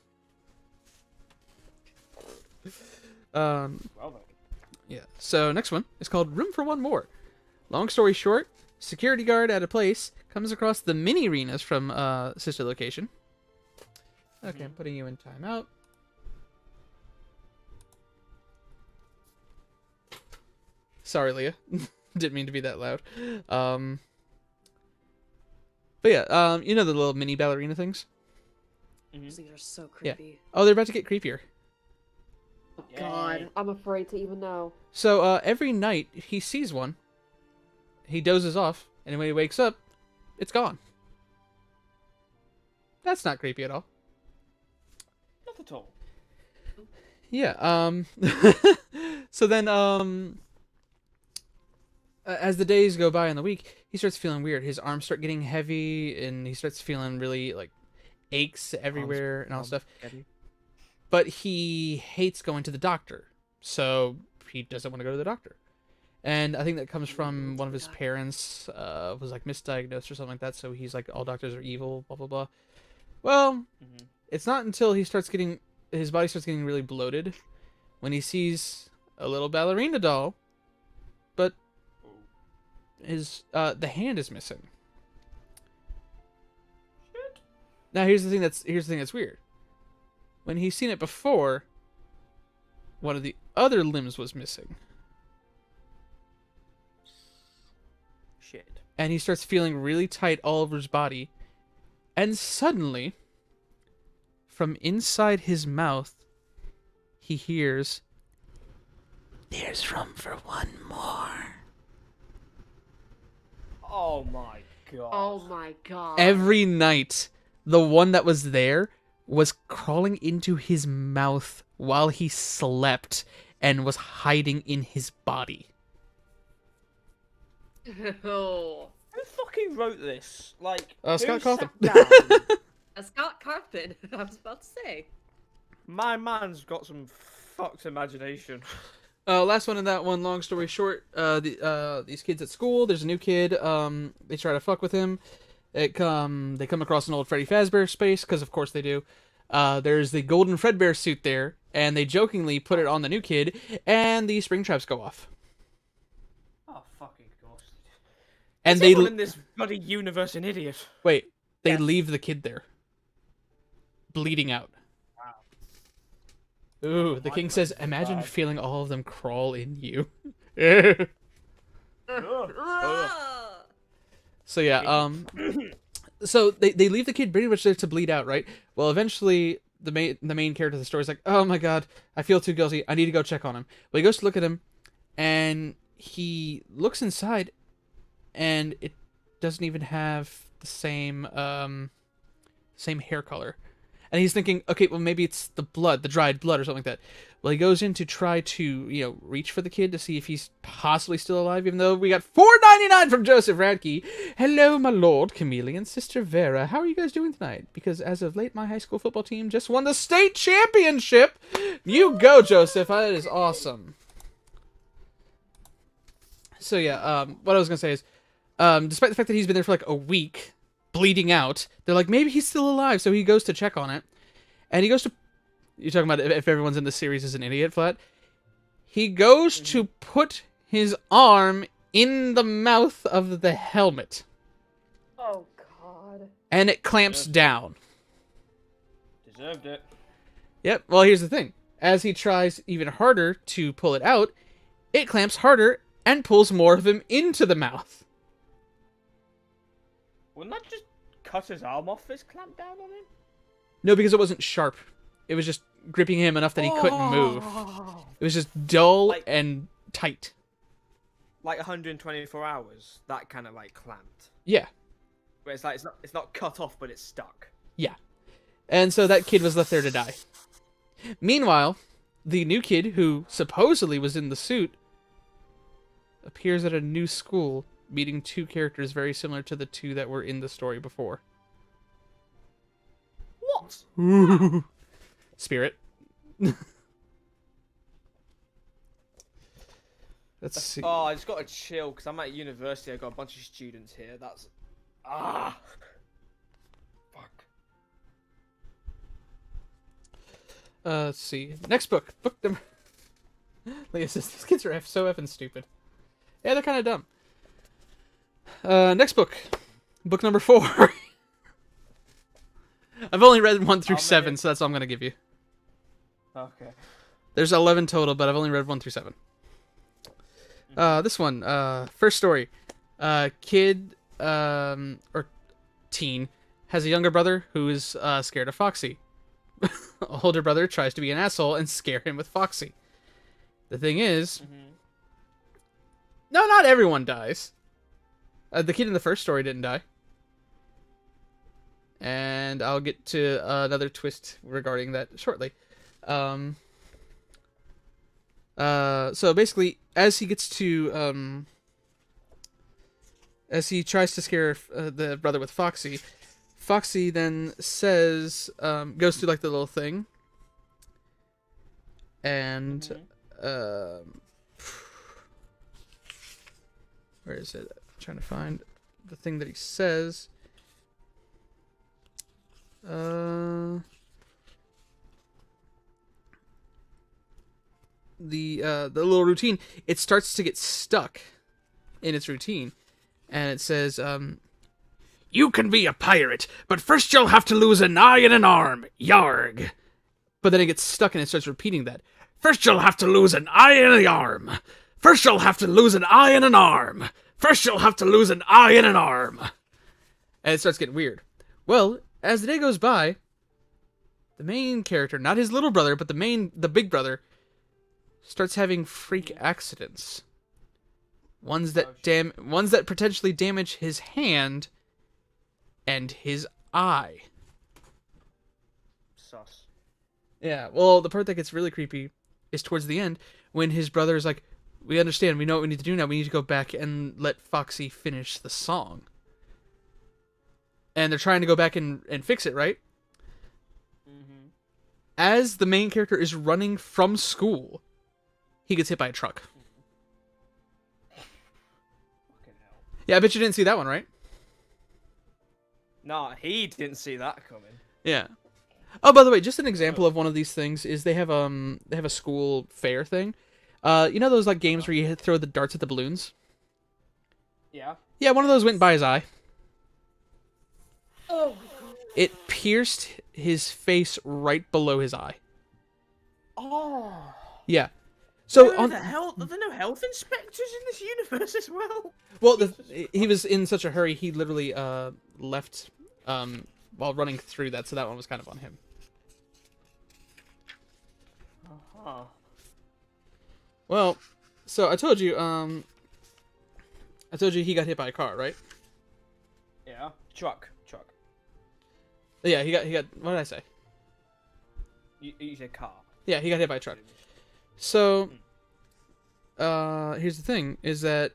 Well then. Yeah. So, next one is called Room for One More. Long story short, security guard at a place comes across the mini arenas from sister location. Okay, I'm putting you in timeout. Sorry, Leah. Didn't mean to be that loud. But yeah, you know the little mini ballerina things? Those things are so creepy. Oh, they're about to get creepier. Oh, God. I'm afraid to even know. So, every night he sees one, he dozes off, and when he wakes up, it's gone. That's not creepy at all. Not at all. Yeah, so then, as the days go by in the week, he starts feeling weird. His arms start getting heavy, and he starts feeling really, like, aches everywhere and all stuff. But he hates going to the doctor, so he doesn't want to go to the doctor. And I think that comes from one of his parents was, like, misdiagnosed or something like that, so he's like, all doctors are evil, blah, blah, blah. Well, it's not until his body starts getting really bloated when he sees a little ballerina doll, but the hand is missing. Shit. Now here's the thing that's weird. When he's seen it before, one of the other limbs was missing. Shit. And he starts feeling really tight all over his body. And suddenly, from inside his mouth, he hears, "There's room for one more." Oh my God. Oh my God. Every night, the one that was there was crawling into his mouth while he slept and was hiding in his body. Oh. Who fucking wrote this? Like, Scott who Cawthon. sat down? Scott Carpin. I was about to say. My man's got some fucked imagination. Last one in that one, long story short, these kids at school, there's a new kid, they try to fuck with him. They come across an old Freddy Fazbear space, because of course they do. There's the golden Fredbear suit there, and they jokingly put it on the new kid, and the spring traps go off. Oh, fucking ghost. And Is they everyone in this bloody universe an idiot? wait, they Yes. leave the kid there, bleeding out. Wow. Ooh, the My king says, God. imagine feeling all of them crawl in you. So yeah, so they leave the kid pretty much there to bleed out, right? Well, eventually the main character of the story is like, oh my God, I feel too guilty. I need to go check on him. Well, he goes to look at him, and he looks inside, and it doesn't even have the same hair color. And he's thinking, okay, well, maybe it's the blood, the dried blood or something like that. Well, he goes in to try to, reach for the kid to see if he's possibly still alive, even though we got $4.99 from Joseph Radke. Hello, my lord, Chameleon, Sister Vera. How are you guys doing tonight? Because as of late, my high school football team just won the state championship. You go, Joseph. That is awesome. So, yeah, what I was going to say is, despite the fact that he's been there for like a week, bleeding out, they're like, maybe he's still alive. So he goes to check on it. And he goes to... You're talking about if everyone's in the series is an idiot, Flat? He goes to put his arm in the mouth of the helmet. Oh, God. And it clamps down. Deserved it. Yep, well, here's the thing. As he tries even harder to pull it out, it clamps harder and pulls more of him into the mouth. Wouldn't that just cut his arm off his clamp down on him? No, because it wasn't sharp. It was just gripping him enough that he couldn't move. It was just dull and tight. Like 124 hours, that kind of like clamped. Yeah. Where it's like it's not cut off, but it's stuck. Yeah. And so that kid was left there to die. Meanwhile, the new kid who supposedly was in the suit appears at a new school, meeting two characters very similar to the two that were in the story before. What? Spirit. Let's see. Oh, I just got to chill because I'm at university. I got a bunch of students here. That's fuck. Let's see. Next book. Book number. Leah says these kids are so effing stupid. Yeah, they're kind of dumb. Next book. Book number 4. I've only read 1 through 7, so that's all I'm gonna give you. Okay. There's 11 total, but I've only read 1 through 7. This one, first story. Kid, or teen, has a younger brother who is scared of Foxy. Older brother tries to be an asshole and scare him with Foxy. The thing is, no, not everyone dies. The kid in the first story didn't die. And I'll get to another twist regarding that shortly. So basically, as he gets to, as he tries to scare the brother with Foxy, Foxy then says, goes through like the little thing, and, where is it? I'm trying to find the thing that he says. The little routine, it starts to get stuck in its routine, and it says, you can be a pirate, but first you'll have to lose an eye and an arm, yarg. But then it gets stuck and it starts repeating that. First you'll have to lose an eye and an arm. First you'll have to lose an eye and an arm. First you'll have to lose an eye and an arm. And it starts getting weird. Well, as the day goes by, the main character, not his little brother, but the big brother, starts having freak accidents. Ones that potentially damage his hand and his eye. Sus. Yeah, well, the part that gets really creepy is towards the end, when his brother is like, we understand, we know what we need to do now, we need to go back and let Foxy finish the song. And they're trying to go back and fix it, right? As the main character is running from school, he gets hit by a truck. Fucking hell. Yeah, I bet you didn't see that one, right? Nah, he didn't see that coming. Yeah. Oh, by the way, just an example of one of these things is they have a school fair thing. You know those like games where you throw the darts at the balloons? Yeah. Yeah, one of those went by his eye. Oh. It pierced his face right below his eye. Oh. Yeah. So are there no health inspectors in this universe as well? Well, he was in such a hurry, he literally left while running through that, so that one was kind of on him. Uh-huh. Well, so I told you he got hit by a car, right? Yeah. Truck. Yeah, he got. What did I say? You said car. Yeah, he got hit by a truck. So, here's the thing, is that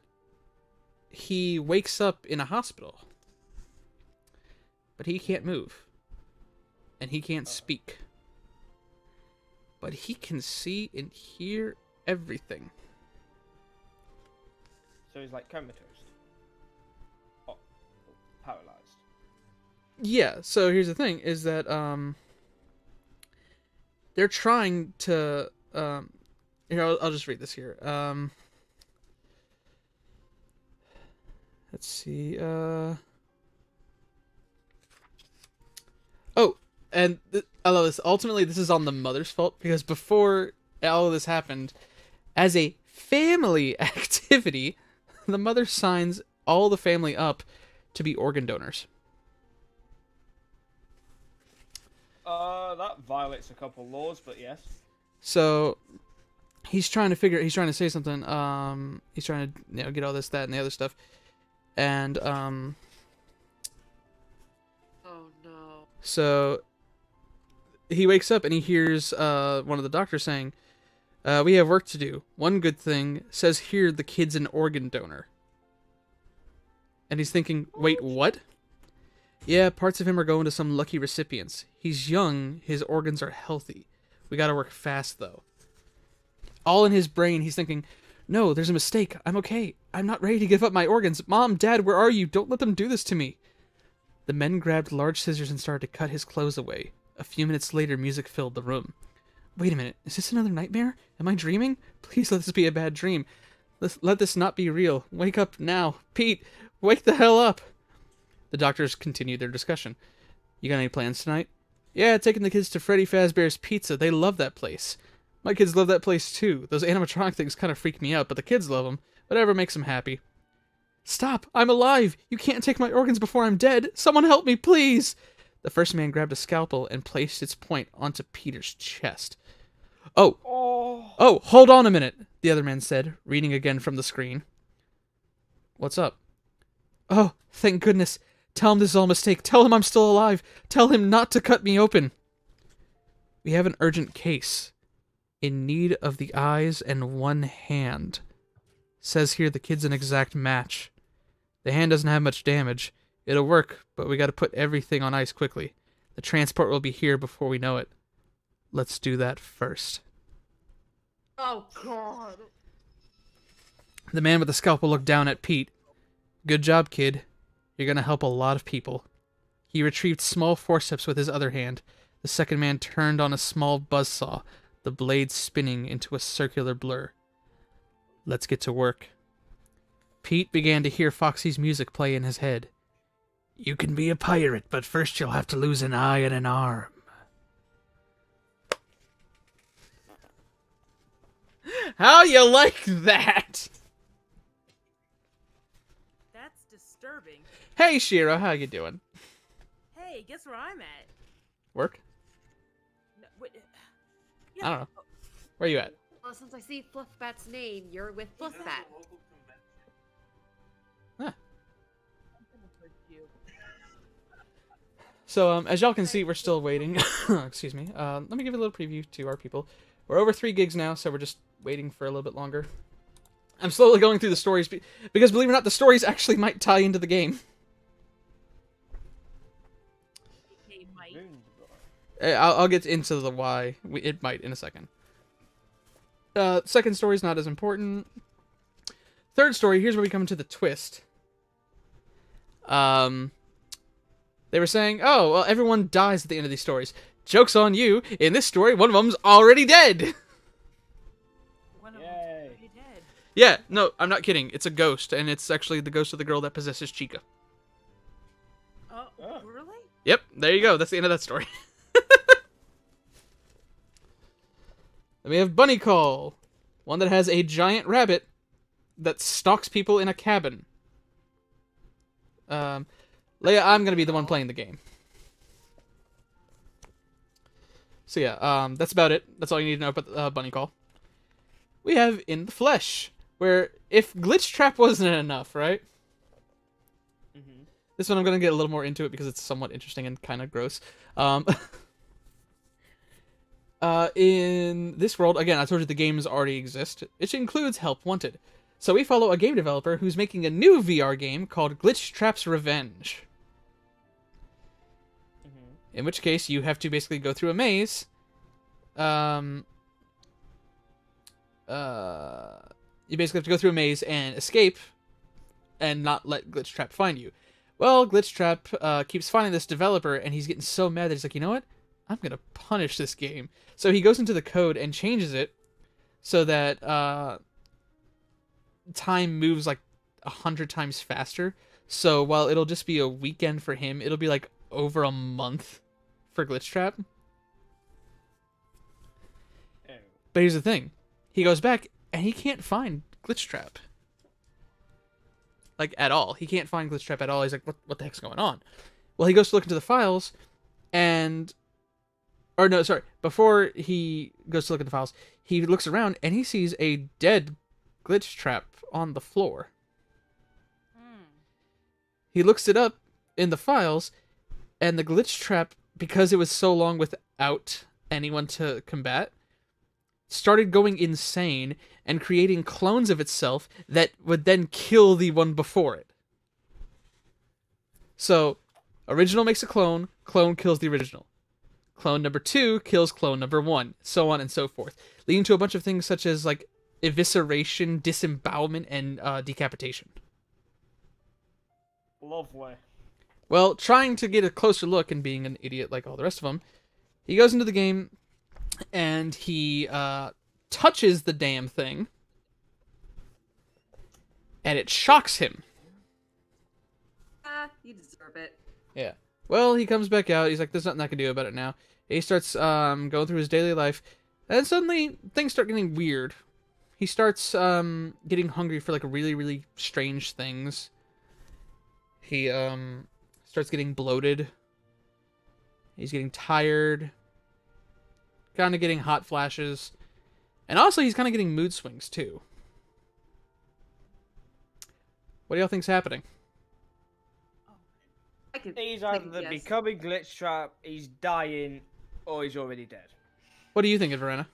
he wakes up in a hospital. But he can't move. And he can't speak. But he can see and hear everything. So he's like comatose. Oh, paralyzed. Yeah, so here's the thing, is that, they're trying to, here, I'll just read this here. Let's see, oh, and I love this. Ultimately, this is on the mother's fault, because before all of this happened, as a family activity, the mother signs all the family up to be organ donors. That violates a couple laws, but yes. So he's trying to say something. He's trying to get all this, that, and the other stuff, and Oh no. So he wakes up and he hears one of the doctors saying, "We have work to do. One good thing says here the kid's an organ donor." And he's thinking, "Wait, what?" "Yeah, parts of him are going to some lucky recipients. He's young, his organs are healthy. We gotta work fast, though." All in his brain, he's thinking, "No, there's a mistake. I'm okay. I'm not ready to give up my organs. Mom, Dad, where are you? Don't let them do this to me." The men grabbed large scissors and started to cut his clothes away. A few minutes later, music filled the room. "Wait a minute, is this another nightmare? Am I dreaming? Please let this be a bad dream. Let this not be real. Wake up now. Pete, wake the hell up." The doctors continued their discussion. "You got any plans tonight?" "Yeah, taking the kids to Freddy Fazbear's Pizza. They love that place." "My kids love that place too. Those animatronic things kind of freak me out, but the kids love them. Whatever makes them happy." "Stop! I'm alive! You can't take my organs before I'm dead! Someone help me, please!" The first man grabbed a scalpel and placed its point onto Peter's chest. Oh, hold on a minute," the other man said, reading again from the screen. "What's up?" "Oh, thank goodness. Tell him this is all a mistake. Tell him I'm still alive. Tell him not to cut me open." "We have an urgent case. In need of the eyes and one hand. Says here the kid's an exact match. The hand doesn't have much damage. It'll work, but we gotta put everything on ice quickly. The transport will be here before we know it. Let's do that first." Oh god. The man with the scalpel looked down at Pete. "Good job, kid. You're gonna help a lot of people." He retrieved small forceps with his other hand. The second man turned on a small buzzsaw, the blade spinning into a circular blur. "Let's get to work." Pete began to hear Foxy's music play in his head. "You can be a pirate, but first you'll have to lose an eye and an arm." How you like that? That's disturbing. Hey, Shiro, how you doing? Hey, guess where I'm at? Work? No, wait, I don't know. Where you at? Well, since I see Fluffbat's name, you're with Fluffbat. Huh. So, as y'all can see, we're still waiting. Excuse me. Let me give a little preview to our people. We're over 3 gigs now, so we're just waiting for a little bit longer. I'm slowly going through the stories, because believe it or not, the stories actually might tie into the game. Hey, Mike. I'll get into the why. It might in a second. Second story's not as important. Third story, here's where we come into the twist. They were saying, "Oh, well, everyone dies at the end of these stories." Joke's on you. In this story, one of them's already dead. One of Yay. them's already dead. Yeah, no, I'm not kidding. It's a ghost, and it's actually the ghost of the girl that possesses Chica. Oh, really? Yep, there you go. That's the end of that story. Then we have Bunny Call. One that has a giant rabbit that stalks people in a cabin. Leia, I'm going to be the one playing the game. So yeah, that's about it. That's all you need to know about Bunny Call. We have In the Flesh, where if Glitch Trap wasn't enough, right? Mm-hmm. This one I'm going to get a little more into it because it's somewhat interesting and kind of gross. In this world, again, I told you the games already exist. It includes Help Wanted. So we follow a game developer who's making a new VR game called Glitch Trap's Revenge. In which case, you have to basically go through a maze. You basically have to go through a maze and escape, and not let Glitch Trap find you. Well, Glitch Trap keeps finding this developer, and he's getting so mad that he's like, you know what? I'm gonna punish this game. So he goes into the code and changes it so that time moves like 100 times faster. So while it'll just be a weekend for him, it'll be like over a month for Glitch Trap. Oh. But here's the thing. He goes back and he can't find Glitch Trap. Like, at all. He can't find Glitch Trap at all. He's like, what the heck's going on? Well, he goes to look into the files and... Or no, sorry. Before he goes to look at the files, he looks around and he sees a dead Glitch Trap on the floor. He looks it up in the files, and the Glitch Trap, because it was so long without anyone to combat, started going insane and creating clones of itself that would then kill the one before it. So, original makes a clone, clone kills the original. Clone number 2 kills clone number 1, so on and so forth, leading to a bunch of things such as like evisceration, disembowelment, and decapitation. Lovely. Well, trying to get a closer look and being an idiot like all the rest of them, he goes into the game and he touches the damn thing, and it shocks him. You deserve it. Yeah. Well, he comes back out. He's like, there's nothing I can do about it now. He starts going through his daily life. And suddenly, things start getting weird. He starts getting hungry for, like, really, really strange things. He starts getting bloated. He's getting tired. Kind of getting hot flashes. And also, he's kind of getting mood swings, too. What do y'all think's happening? He's either becoming Glitch Trap, he's dying, or he's already dead. What do you think, Verena?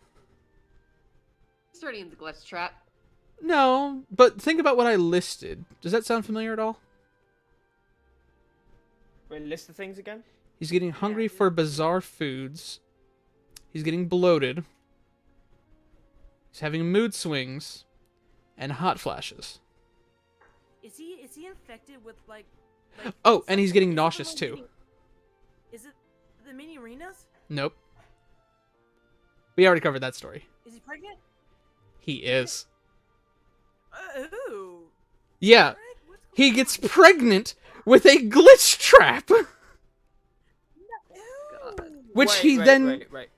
Starting the Glitch Trap. No, but think about what I listed. Does that sound familiar at all? Wait, list the things again? He's getting hungry for bizarre foods. He's getting bloated. He's having mood swings. And hot flashes. Is he infected with like oh, and he's getting nauseous too. Is it the mini arenas? Nope. We already covered that story. Is he pregnant? He is. Ooh. Yeah. He gets pregnant with a glitch trap. Which he then... Wait.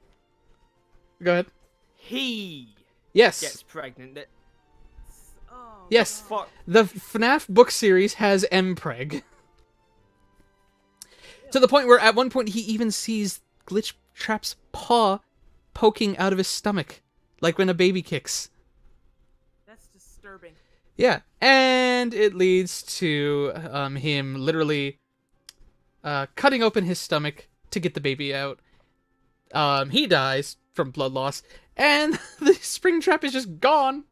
Go ahead. He yes. gets pregnant. Oh, yes. Fuck. The FNAF book series has mpreg. To the point where at one point he even sees Glitch Trap's paw poking out of his stomach. Like when a baby kicks. That's disturbing. Yeah. And it leads to him literally cutting open his stomach to get the baby out. He dies from blood loss. And the spring trap is just gone.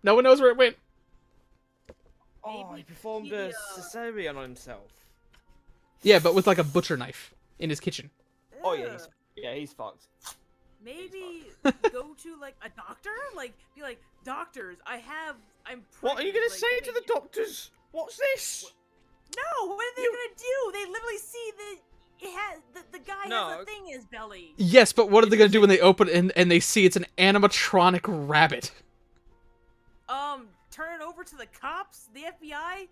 No one knows where it went. Oh, he performed a cesarean on himself. Yeah, but with like a butcher knife in his kitchen. Oh yeah, he's fucked. Maybe go to like a doctor, like be like, doctors, I'm pregnant. What are you gonna like, say to the doctors? What's this? No, what are they gonna do? They literally see that it has the guy has a thing in his belly. Yes, but what are they gonna do when they open it and they see it's an animatronic rabbit? Turn it over to the cops, the FBI.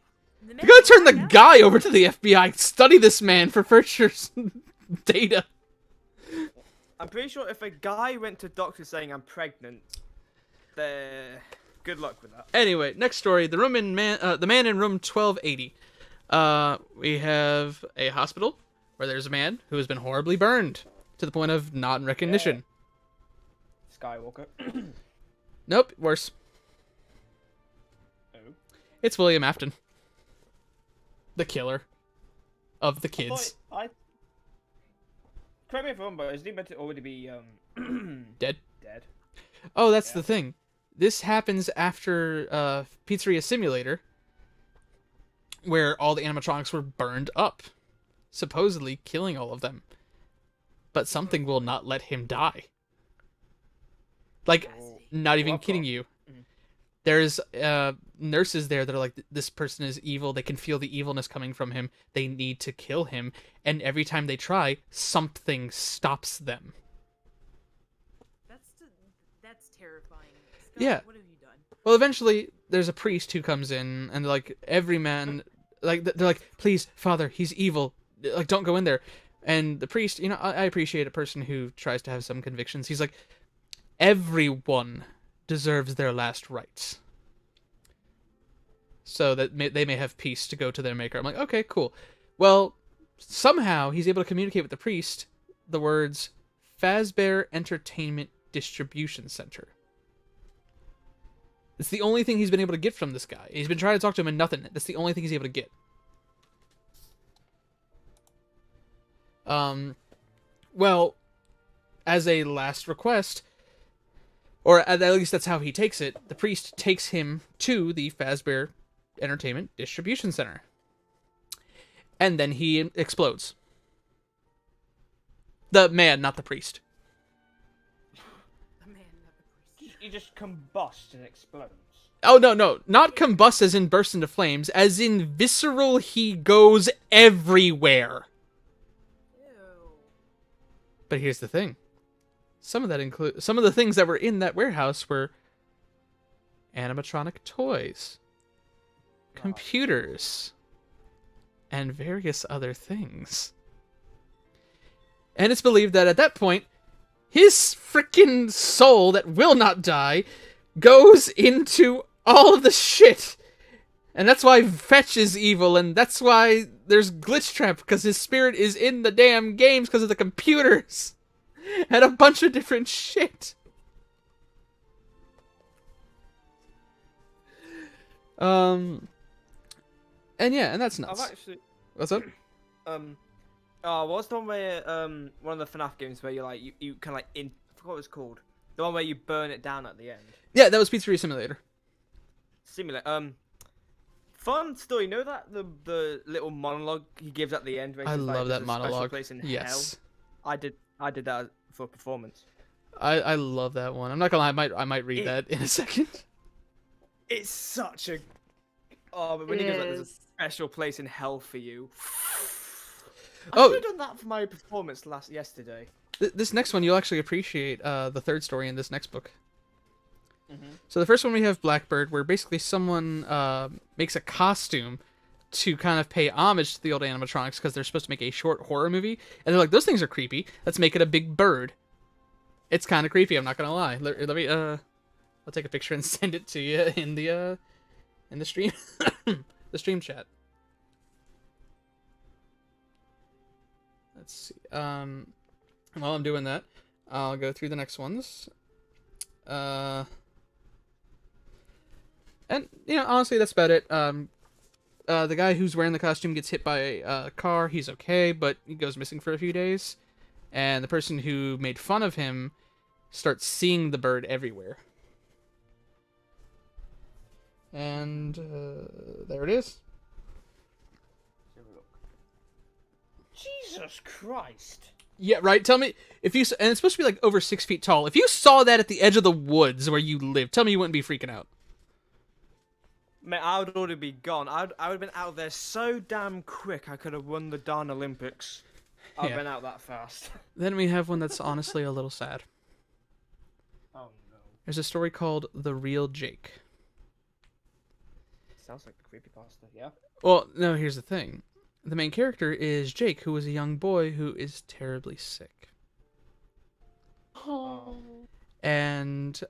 You gotta turn the guy over to the FBI. Study this man for future data. I'm pretty sure if a guy went to doctor saying I'm pregnant, good luck with that. Anyway, next story: the man in room 1280. We have a hospital where there's a man who has been horribly burned to the point of non-recognition. Yeah. Skywalker. Nope, worse. Oh. It's William Afton, the killer of the kids. correct me if I'm wrong, but isn't he meant to already be Dead. Dead. Oh, that's the thing. This happens after Pizzeria Simulator, where all the animatronics were burned up, supposedly killing all of them. But something will not let him die. Like, not even kidding you. There's nurses there that are like, this person is evil. They can feel the evilness coming from him. They need to kill him. And every time they try, something stops them. That's terrifying. Scott, Yeah. What have you done? Well, eventually, there's a priest who comes in, and like, every man, like, they're like, please, Father, he's evil. Like, don't go in there. And the priest, you know, I appreciate a person who tries to have some convictions. He's like, everyone deserves their last rites, so that they may have peace to go to their maker. I'm like, okay, cool. Well, somehow he's able to communicate with the priest the words Fazbear Entertainment Distribution Center. It's the only thing he's been able to get from this guy. He's been trying to talk to him and nothing. That's the only thing he's able to get. Well, as a last request, or at least that's how he takes it, the priest takes him to the Fazbear Entertainment Distribution Center. And then he explodes. The man, not the priest. The man, not the priest. He just combusts and explodes. Oh, no. Not combust as in burst into flames. As in visceral, he goes everywhere. Ew. But here's the thing. Some of the things that were in that warehouse were animatronic toys, computers, and various other things. And it's believed that at that point, his freaking soul that will not die goes into all of the shit. And that's why Fetch is evil, and that's why there's Glitch Trap, because his spirit is in the damn games because of the computers. And a bunch of different shit. And that's nuts. I've actually... What's up? What's the one where, one of the FNAF games where you like, you kind of like, I forgot what it's called. The one where you burn it down at the end. Yeah, that was Pizzeria Simulator. Fun story. You know that the little monologue he gives at the end? Where I he's love like, that "There's a special monologue. place in Yes. hell." I did that for a performance. I love that one. I'm not gonna lie, I might read that in a second. It's such a... Oh, but when he goes like, "There's a special place in hell for you." I should have done that for my performance yesterday. This next one you'll actually appreciate the third story in this next book. Mm-hmm. So the first one we have Blackbird, where basically someone makes a costume to kind of pay homage to the old animatronics because they're supposed to make a short horror movie, and they're like, those things are creepy. Let's make it a big bird. It's kind of creepy. I'm not gonna lie. Let me I'll take a picture and send it to you in the stream the stream chat. Let's see. While I'm doing that, I'll go through the next ones. And, you know, honestly, that's about it. The guy who's wearing the costume gets hit by a car. He's okay, but he goes missing for a few days. And the person who made fun of him starts seeing the bird everywhere. And there it is. Jesus Christ. Yeah, right? Tell me, if you... And it's supposed to be, like, over 6 feet tall. If you saw that at the edge of the woods where you live, tell me you wouldn't be freaking out. Man, I would already be gone. I would have been out there so damn quick I could have won the darn Olympics. I've been out that fast. Then we have one that's honestly a little sad. Oh no. There's a story called The Real Jake. Sounds like the creepypasta, yeah? Well, no, here's the thing. The main character is Jake, who is a young boy who is terribly sick. Oh. And,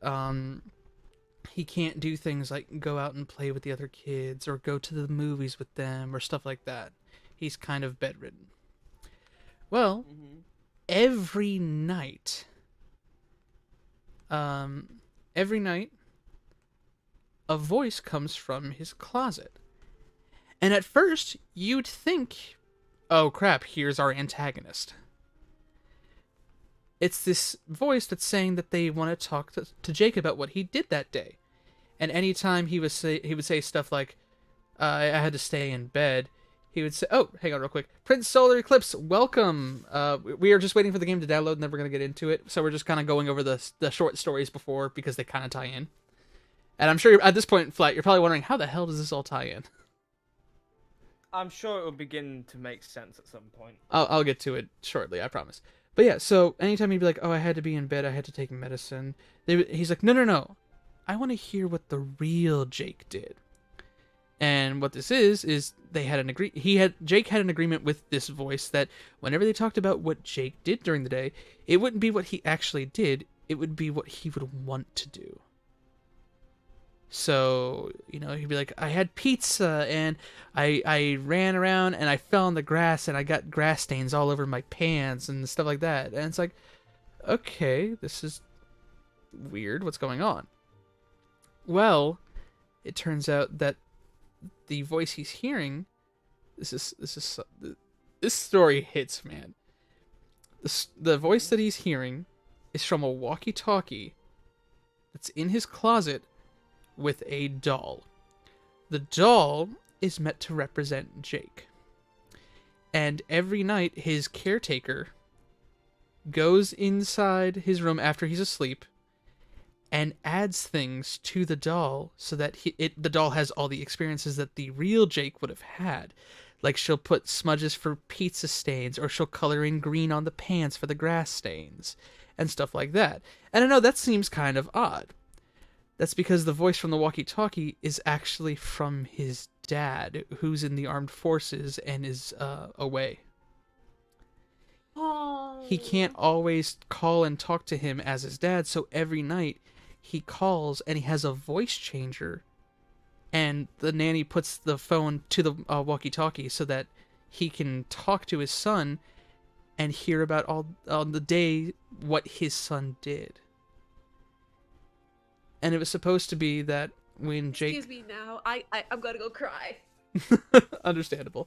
he can't do things like go out and play with the other kids or go to the movies with them or stuff like that. He's kind of bedridden. Well, every night, a voice comes from his closet. And at first, you'd think, oh crap, here's our antagonist. it's this voice that's saying that they want to talk to Jake about what he did that day. And anytime he would say stuff like, I had to stay in bed, he would say, oh, hang on real quick. Prince Solar Eclipse, welcome. We are just waiting for the game to download, and then we're going to get into it. So we're just kind of going over the short stories before, because they kind of tie in. And I'm sure at this point, Flat, you're probably wondering, how the hell does this all tie in? I'm sure it will begin to make sense at some point. I'll get to it shortly, I promise. But yeah, so anytime he'd be like, oh, I had to be in bed, I had to take medicine, he's like, no. I want to hear what the real Jake did. And what this is they had Jake had an agreement with this voice that whenever they talked about what Jake did during the day, it wouldn't be what he actually did, it would be what he would want to do. So, he'd be like, I had pizza, and I ran around, and I fell in the grass, and I got grass stains all over my pants, and stuff like that. And it's like, okay, this is weird, what's going on? Well, it turns out that the voice he's hearing, this story hits, man. The voice that he's hearing is from a walkie-talkie that's in his closet with a doll. The doll is meant to represent Jake. And every night, his caretaker goes inside his room after he's asleep and adds things to the doll so that the doll has all the experiences that the real Jake would have had. Like, she'll put smudges for pizza stains, or she'll color in green on the pants for the grass stains, and stuff like that. And I know that seems kind of odd. That's because the voice from the walkie-talkie is actually from his dad, who's in the armed forces and is away. Oh. He can't always call and talk to him as his dad, so every night he calls and he has a voice changer, and the nanny puts the phone to the walkie-talkie so that he can talk to his son and hear about all on the day what his son did. And it was supposed to be that when Jake... Excuse me now, I'm gonna go cry. Understandable.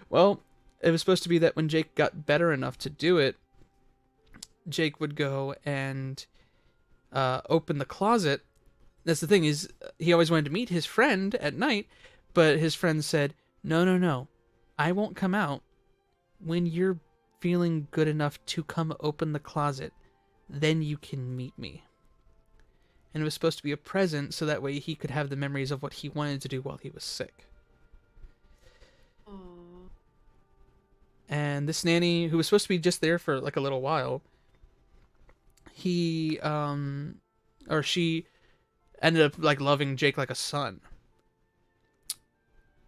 Well, it was supposed to be that when Jake got better enough to do it, Jake would go and open the closet. That's the thing, is he always wanted to meet his friend at night, but his friend said, no, I won't come out. When you're feeling good enough to come open the closet, then you can meet me. And it was supposed to be a present so that way he could have the memories of what he wanted to do while he was sick. Aww. And this nanny, who was supposed to be just there for like a little while, she ended up like loving Jake like a son.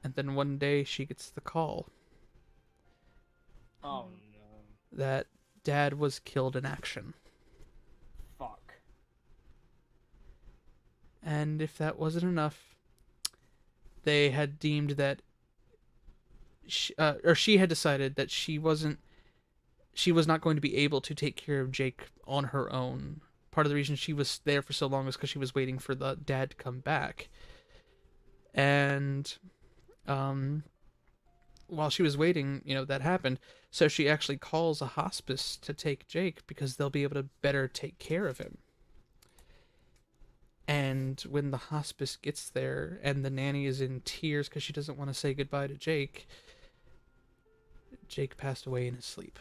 And then one day she gets the call. Oh no. That dad was killed in action. Fuck. And if that wasn't enough, they had deemed that she had decided that she was not going to be able to take care of Jake on her own. Part of the reason she was there for so long was because she was waiting for the dad to come back. And while she was waiting, that happened. So she actually calls a hospice to take Jake because they'll be able to better take care of him. And when the hospice gets there and the nanny is in tears because she doesn't want to say goodbye to Jake, Jake passed away in his sleep.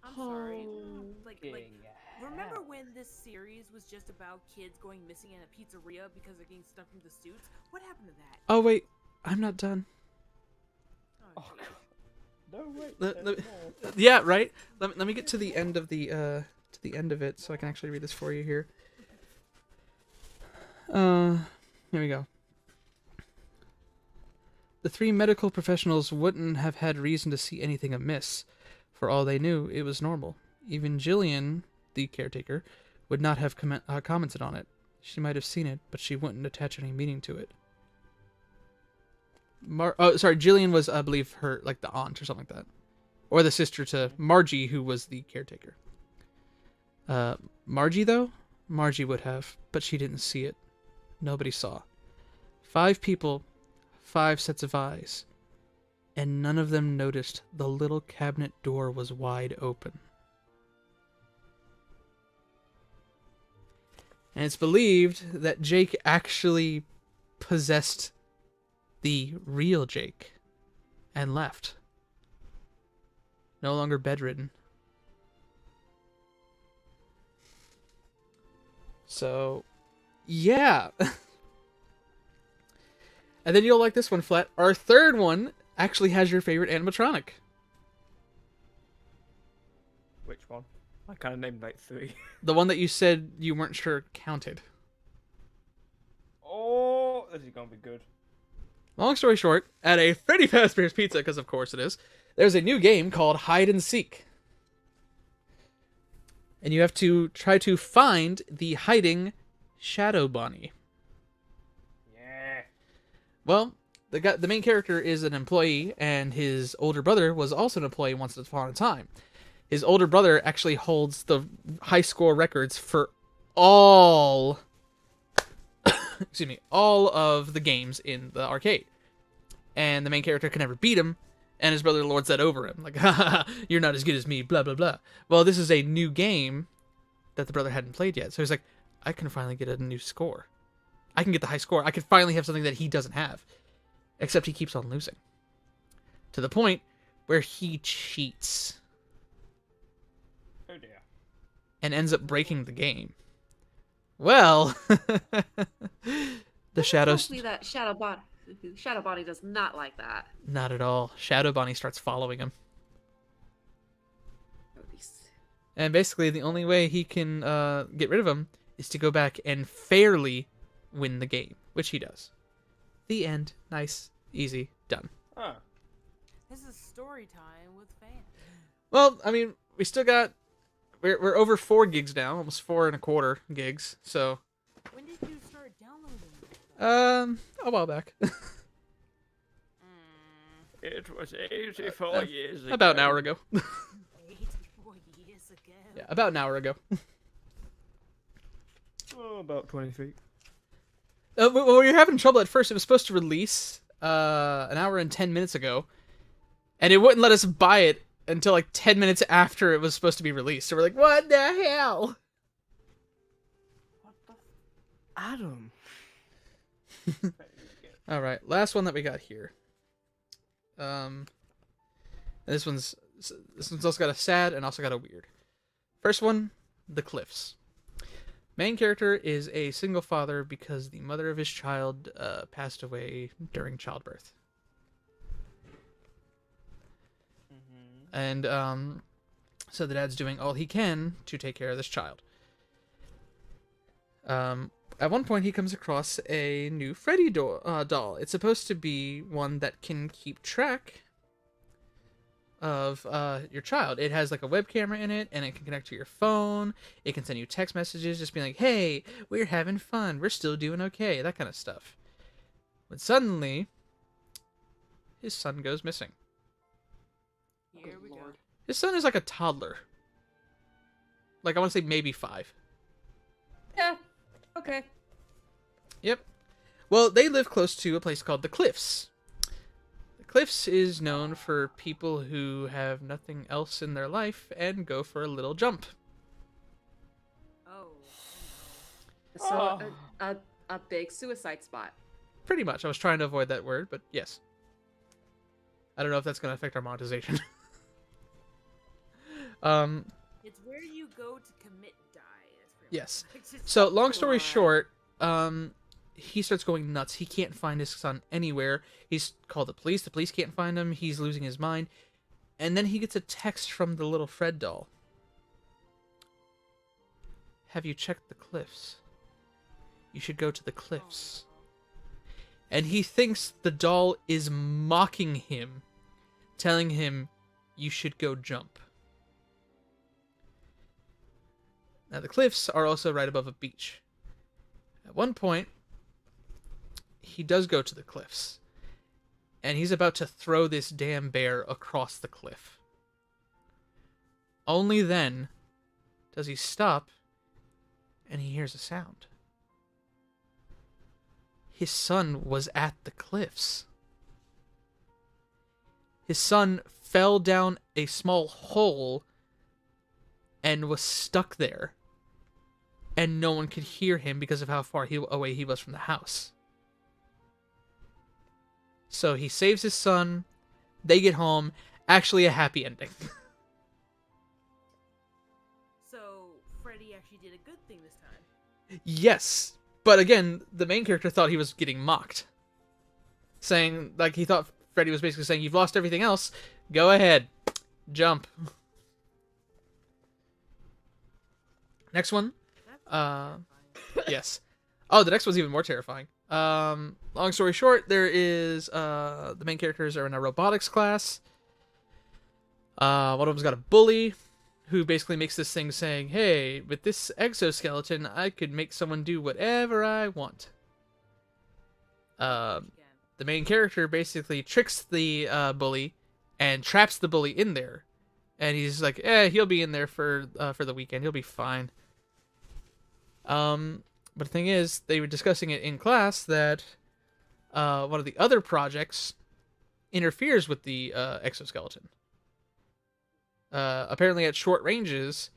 I'm sorry. Oh. Like, remember when this series was just about kids going missing in a pizzeria because they're getting stuck into suits? What happened to that? Oh, wait. I'm not done. Oh, God. No, wait. Yeah, right? Let me get to the end of the end of it so I can actually read this for you here. Here we go. The three medical professionals wouldn't have had reason to see anything amiss. For all they knew, it was normal. Even Jillian, the caretaker, would not have commented on it. She might have seen it, but she wouldn't attach any meaning to it. Jillian was, I believe, her, like, the aunt or something like that. Or the sister to Margie, who was the caretaker. Margie, though? Margie would have, but she didn't see it. Nobody saw. 5 people, 5 sets of eyes. and none of them noticed the little cabinet door was wide open. And it's believed that Jake actually possessed the real Jake and left. No longer bedridden. So, yeah. And then you'll like this one, Flat. Our third one actually has your favorite animatronic. Which one? I kind of named like 3. The one that you said you weren't sure counted. Oh, this is gonna be good. Long story short, at a Freddy Fazbear's Pizza, because of course it is, there's a new game called Hide and Seek. And you have to try to find the hiding Shadow Bunny. Yeah. Well, the main character is an employee, and his older brother was also an employee once upon a time. His older brother actually holds the high score records for all all of the games in the arcade. And the main character can never beat him, and his brother lords that over him. Like, haha, you're not as good as me, blah, blah, blah. Well, this is a new game that the brother hadn't played yet. So he's like, I can finally get a new score. I can get the high score. I can finally have something that he doesn't have. Except he keeps on losing. To the point where he cheats. Oh dear. And ends up breaking the game. Well, the shadows. Hopefully that Shadow Body does not like that. Not at all. Shadow Bunny starts following him. And basically, the only way he can get rid of him is to go back and fairly win the game, which he does. The end. Nice, easy, done. Huh. This is story time with fans. Well, I mean, we still got. We're over 4 gigs now, almost 4.25 gigs. So. When did you start downloading? A while back. It was 84 years ago. About an hour ago. 84 years ago. Yeah, about an hour ago. Oh, about 20 feet. We were having trouble at first. It was supposed to release an hour and 10 minutes ago, and it wouldn't let us buy it until like 10 minutes after it was supposed to be released. So we're like, what the hell? What the? Adam. All right, last one that we got here. This one's also got a sad and also got a weird. First one, The Cliffs. Main character is a single father because the mother of his child passed away during childbirth. And so the dad's doing all he can to take care of this child. At one point, he comes across a new Freddy doll. It's supposed to be one that can keep track of your child. It has like a web camera in it, and it can connect to your phone. It can send you text messages just being like, hey, we're having fun. We're still doing okay. That kind of stuff. But suddenly, his son goes missing. Here we go. His son is like a toddler. Like, I want to say maybe 5. Yeah. Okay. Yep. Well, they live close to a place called the Cliffs. The Cliffs is known for people who have nothing else in their life and go for a little jump. Oh. So a big suicide spot. Pretty much. I was trying to avoid that word, but yes. I don't know if that's going to affect our monetization. It's where you go to commit die. Yes. It's just So, long story Why? short, he starts going nuts. He can't find his son anywhere. He's called the police. The police can't find him. He's losing his mind. And then he gets a text from the little Fred doll. Have you checked the cliffs? You should go to the cliffs. And he thinks the doll is mocking him, telling him, you should go jump. Now, the cliffs are also right above a beach. At one point, he does go to the cliffs, and he's about to throw this damn bear across the cliff. Only then does he stop, and he hears a sound. His son was at the cliffs. his son fell down a small hole and was stuck there. And no one could hear him because of how far away he was from the house. So he saves his son. They get home. Actually, a happy ending. So Freddy actually did a good thing this time. Yes. But again, the main character thought he was getting mocked. Saying, like, he thought Freddy was basically saying, you've lost everything else. Go ahead. Jump. Next one. Yes. Oh, the next one's even more terrifying. Long story short, there is, the main characters are in a robotics class. One of them's got a bully who basically makes this thing saying, hey, with this exoskeleton, I could make someone do whatever I want. The main character basically tricks the bully and traps the bully in there. And he's like, he'll be in there for the weekend. He'll be fine. But the thing is, they were discussing it in class that one of the other projects interferes with the exoskeleton. Apparently at short ranges,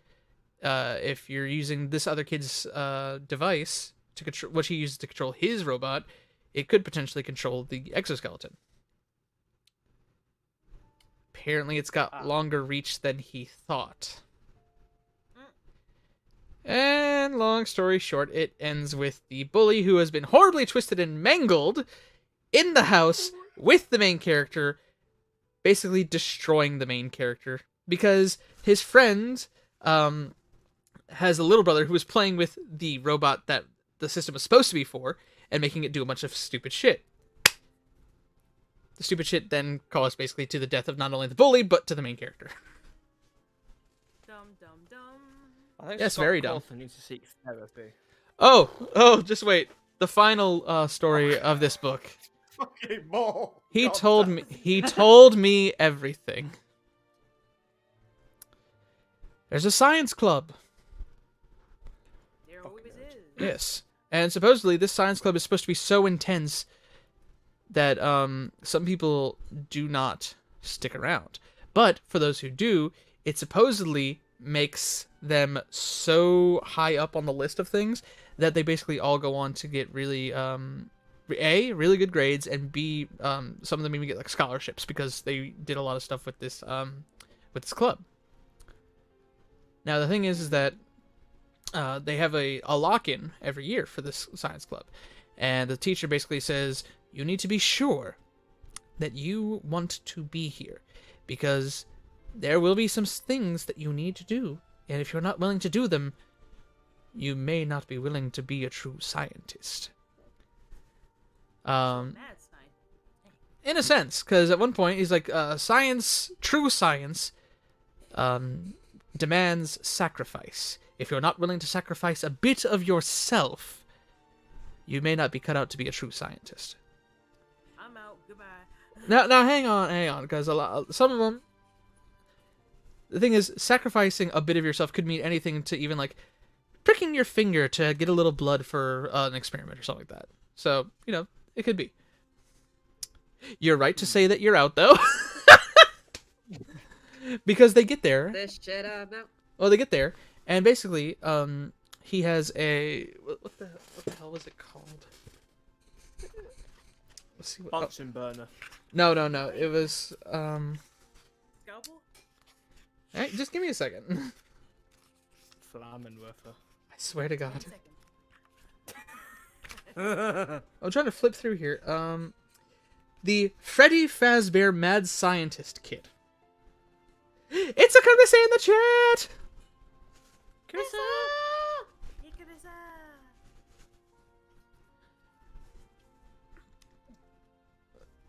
if you're using this other kid's device, to control what he uses to control his robot, it could potentially control the exoskeleton. Apparently it's got longer reach than he thought. And long story short, it ends with the bully who has been horribly twisted and mangled in the house with the main character, basically destroying the main character. Because his friend has a little brother who was playing with the robot that the system was supposed to be for, and making it do a bunch of stupid shit. The stupid shit then caused basically to the death of not only the bully, but to the main character. Dum dum dum. I think Yes, Scott very dumb. Cawthon needs to seek therapy. Oh, just wait. The final story of this book. Fucking more. He told me everything. There's a science club. There always is. Yes. And supposedly this science club is supposed to be so intense that some people do not stick around. But for those who do, it supposedly makes them so high up on the list of things that they basically all go on to get really A, really good grades, and B, some of them even get like scholarships because they did a lot of stuff with this club. Now the thing is that they have a lock-in every year for this science club, and the teacher basically says you need to be sure that you want to be here because there will be some things that you need to do, and if you're not willing to do them, you may not be willing to be a true scientist. Mad science. In a sense, because at one point he's like, science, true science, demands sacrifice. If you're not willing to sacrifice a bit of yourself, you may not be cut out to be a true scientist. I'm out. Goodbye. Now, hang on, because some of them. The thing is, sacrificing a bit of yourself could mean anything to even like pricking your finger to get a little blood for an experiment or something like that. So, it could be. You're right to say that you're out, though. Because they get there. This shit out. Well, they get there, and basically, he has a what the hell was it called? Let's see what. Bunsen burner. No. It was Scalpel? Hey, just give me a second. Flammenwerfer. I swear to God. 1 second. I'm trying to flip through here. The Freddy Fazbear Mad Scientist Kit. It's a Carissa in the chat. Carissa! Hey,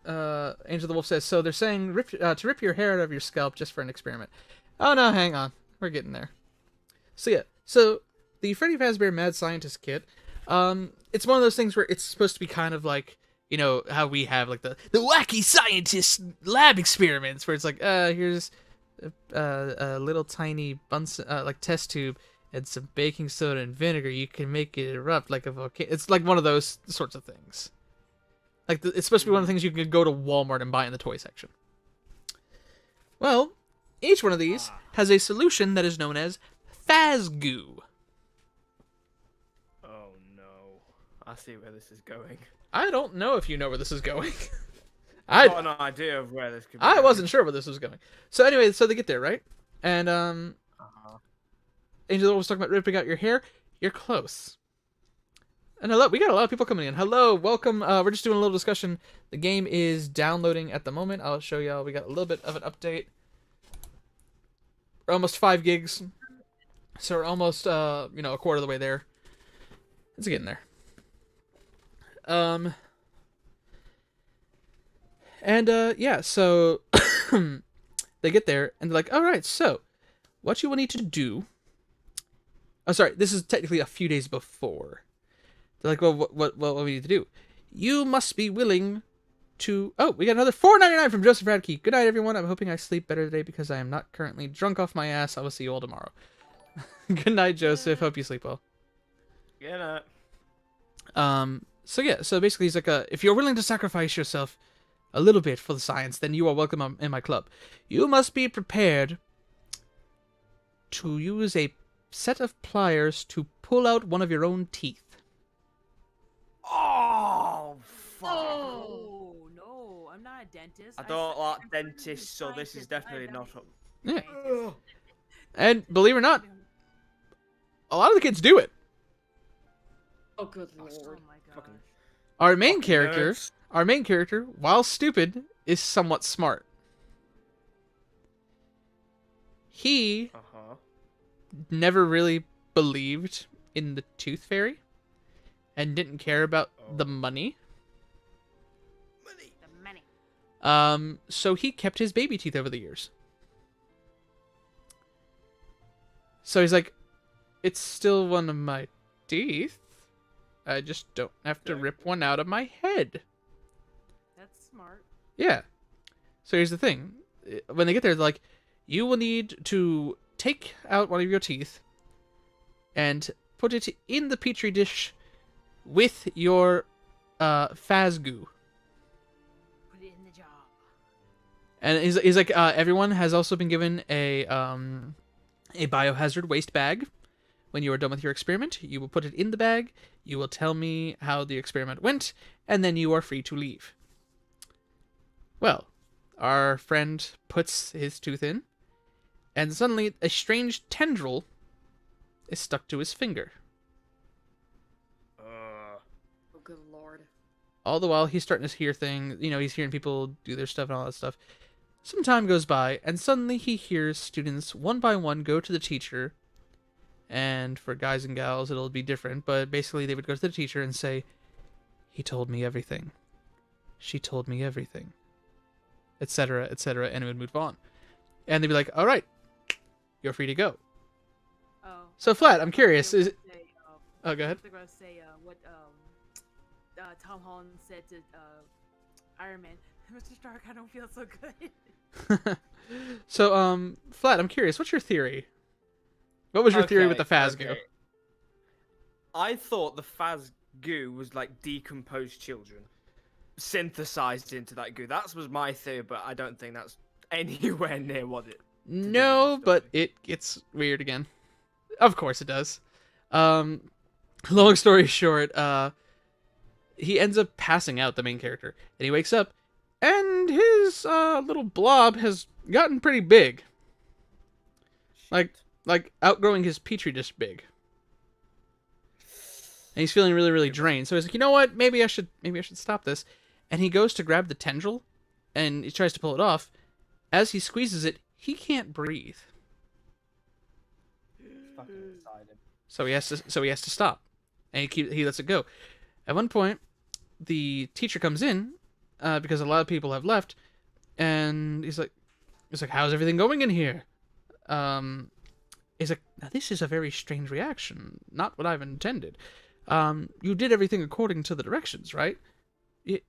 Carissa! Angel the Wolf says, so they're saying to rip your hair out of your scalp just for an experiment. Oh no, hang on. We're getting there. So yeah, the Freddy Fazbear Mad Scientist Kit, it's one of those things where it's supposed to be kind of like, how we have like the wacky scientist lab experiments where it's like, here's a little tiny Bunsen, like test tube and some baking soda and vinegar. You can make it erupt like a volcano. It's like one of those sorts of things. Like it's supposed to be one of the things you could go to Walmart and buy in the toy section. Well, each one of these has a solution that is known as Phasgoo. Oh no. I see where this is going. I don't know if you know where this is going. I've got an idea of where this could be I going. wasn't sure where this was going. So anyway, so they get there, right? And Angel was talking about ripping out your hair. You're close. And hello, we got a lot of people coming in. Hello, welcome. We're just doing a little discussion. The game is downloading at the moment. I'll show y'all. We got a little bit of an update. We're almost 5 gigs. So we're almost, a quarter of the way there. It's getting there. Yeah, so they get there and they're like, all right, so what you will need to do. Oh, sorry, this is technically a few days before. They're like, well, what we need to do? You must be willing to. Oh, we got another $4.99 from Joseph Radke. Good night, everyone. I'm hoping I sleep better today because I am not currently drunk off my ass. I will see you all tomorrow. Good night, Joseph. Hope you sleep well. Good night. So yeah, so basically he's like, if you're willing to sacrifice yourself a little bit for the science, then you are welcome in my club. You must be prepared to use a set of pliers to pull out one of your own teeth. Oh, fuck. Oh no, I'm not a dentist. I don't said- like I'm pretty dentists, so this is scientist. I definitely am not a up. Yeah. scientist. And believe it or not, a lot of the kids do it. Oh, good Oh lord. my god. Fucking Our main Fucking character, nerds. while stupid, is somewhat smart. He Uh-huh. never really believed in the tooth fairy and didn't care about the money. The money. So he kept his baby teeth over the years. So he's like, it's still one of my teeth. I just don't have to rip one out of my head. That's smart. Yeah. So here's the thing. When they get there, they're like, you will need to take out one of your teeth and put it in the petri dish with your Phasgoo. Put it in the jar. And he's like, everyone has also been given a biohazard waste bag. When you are done with your experiment, you will put it in the bag, you will tell me how the experiment went, and then you are free to leave. Well, our friend puts his tooth in, and suddenly a strange tendril is stuck to his finger. Oh, good lord. All the while, he's starting to hear things, he's hearing people do their stuff and all that stuff. Some time goes by, and suddenly he hears students one by one go to the teacher. And for guys and gals, it'll be different. But basically, they would go to the teacher and say, he told me everything. She told me everything. Etc., etc., and it would move on. And they'd be like, all right, you're free to go. Oh. So, Flat, I'm curious. Say, Is it... Oh, go ahead. They're gonna say what Tom Holland said to Iron Man. Mr. Stark, I don't feel so good. So, Flat, I'm curious. What's your theory? What was your theory with the Phasgoo? okay. I thought the Phasgoo was like decomposed children synthesized into that goo. That was my theory, but I don't think that's anywhere near what it. No, but it gets weird again. Of course it does. Long story short, he ends up passing out, the main character, and he wakes up, and his little blob has gotten pretty big. Like outgrowing his petri dish big. And he's feeling really, really drained. So he's like, you know what? Maybe I should stop this. And he goes to grab the tendril, and he tries to pull it off. As he squeezes it, he can't breathe. So he has to stop, and he lets it go. At one point, the teacher comes in because a lot of people have left, and he's like, "How's everything going in here?" He's like, "Now this is a very strange reaction. Not what I've intended. You did everything according to the directions, right?"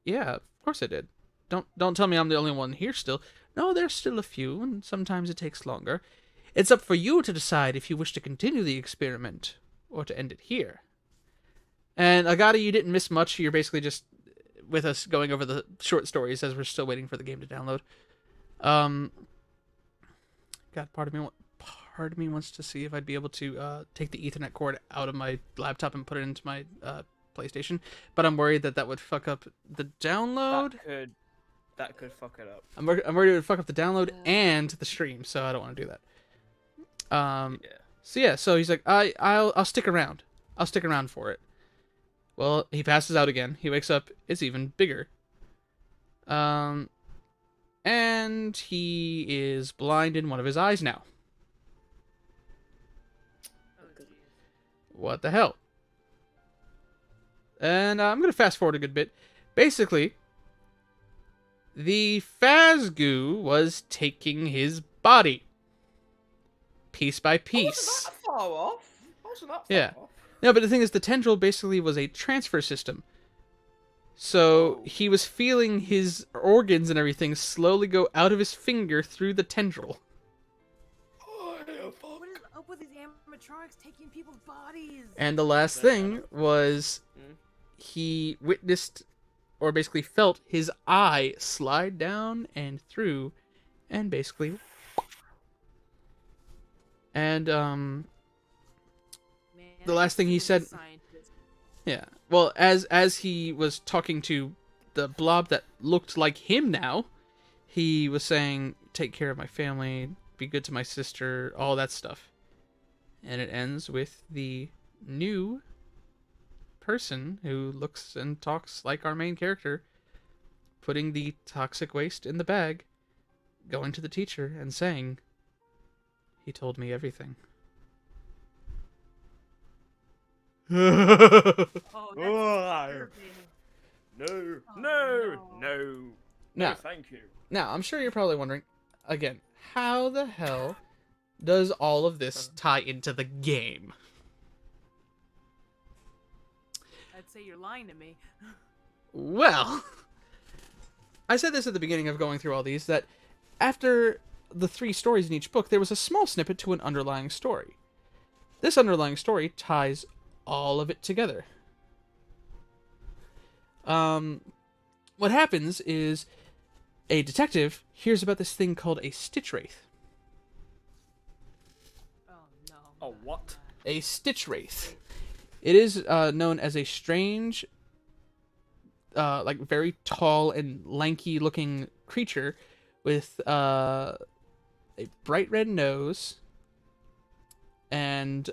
Yeah, of course I did. Don't tell me I'm the only one here still. No, there's still a few, and sometimes it takes longer. It's up for you to decide if you wish to continue the experiment or to end it here. And Agata, you didn't miss much. You're basically just with us going over the short stories as we're still waiting for the game to download. God, part of me wants to see if I'd be able to take the Ethernet cord out of my laptop and put it into my PlayStation, but I'm worried that would fuck up the download. That could fuck it up. I'm worried it would fuck up the download and the stream, so I don't want to do that. Yeah. So he's like, I'll stick around. I'll stick around for it. Well, he passes out again. He wakes up. It's even bigger. And he is blind in one of his eyes now. What the hell? And I'm going to fast forward a good bit. Basically, the Fazgoo was taking his body. Piece by piece. I wasn't that far off. Yeah. No, but the thing is, the tendril basically was a transfer system. So he was feeling his organs and everything slowly go out of his finger through the tendril. What is up with these animatronics taking people's bodies? And the last thing was he witnessed, or basically felt, his eye slide down and through, and basically... And, Man, the last thing he said... Yeah. Well, as he was talking to the blob that looked like him now, he was saying, take care of my family, be good to my sister, all that stuff. And it ends with the new person who looks and talks like our main character, putting the toxic waste in the bag, going to the teacher and saying, he told me everything. Oh, that's No. Now, No, thank you. Now, I'm sure you're probably wondering, again, how the hell does all of this tie into the game? I'd say you're lying to me. Well, I said this at the beginning of going through all these, that after the 3 stories in each book, there was a small snippet to an underlying story. This underlying story ties all of it together. What happens is a detective hears about this thing called a stitch wraith. Oh no. Oh, what? A stitch wraith. It is known as a strange, like very tall and lanky looking creature with a bright red nose and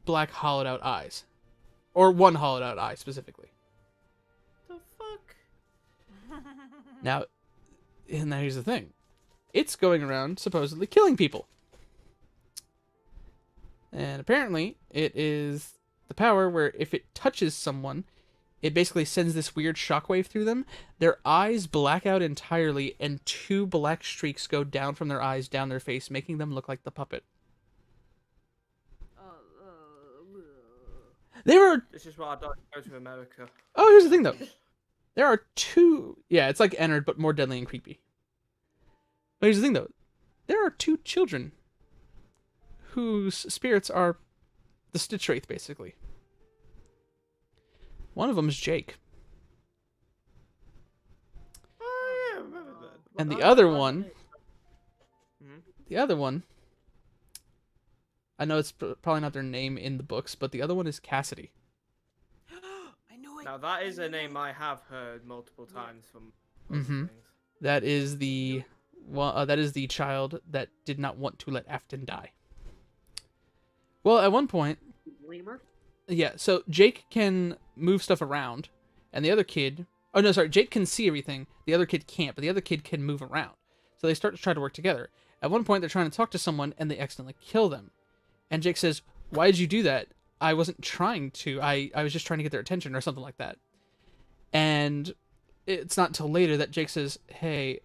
black hollowed out eyes. Or one hollowed out eye specifically. The fuck? Now here's the thing. It's going around supposedly killing people. And apparently it is the power where if it touches someone, it basically sends this weird shockwave through them. Their eyes black out entirely and 2 black streaks go down from their eyes down their face, making them look like the puppet. This is why I don't go to America. Oh, here's the thing, though. There are 2... Yeah, it's like Ennard, but more deadly and creepy. But here's the thing, though. There are 2 children whose spirits are the Stitch Wraith, basically. One of them is Jake. Oh, yeah, I remember that. And the other one... I know it's probably not their name in the books, but the other one is Cassidy. I know it. Now, that is a name I have heard multiple times from Mm-hmm. things. That is the child that did not want to let Afton die. Well, at one point, Lemur? yeah, so Jake can move stuff around, and the other kid... Oh, no, sorry, Jake can see everything. The other kid can't, but the other kid can move around. So they start to try to work together. At one point, they're trying to talk to someone, and they accidentally kill them. And Jake says, why did you do that? I wasn't trying to. I was just trying to get their attention, or something like that. And it's not until later that Jake says, hey,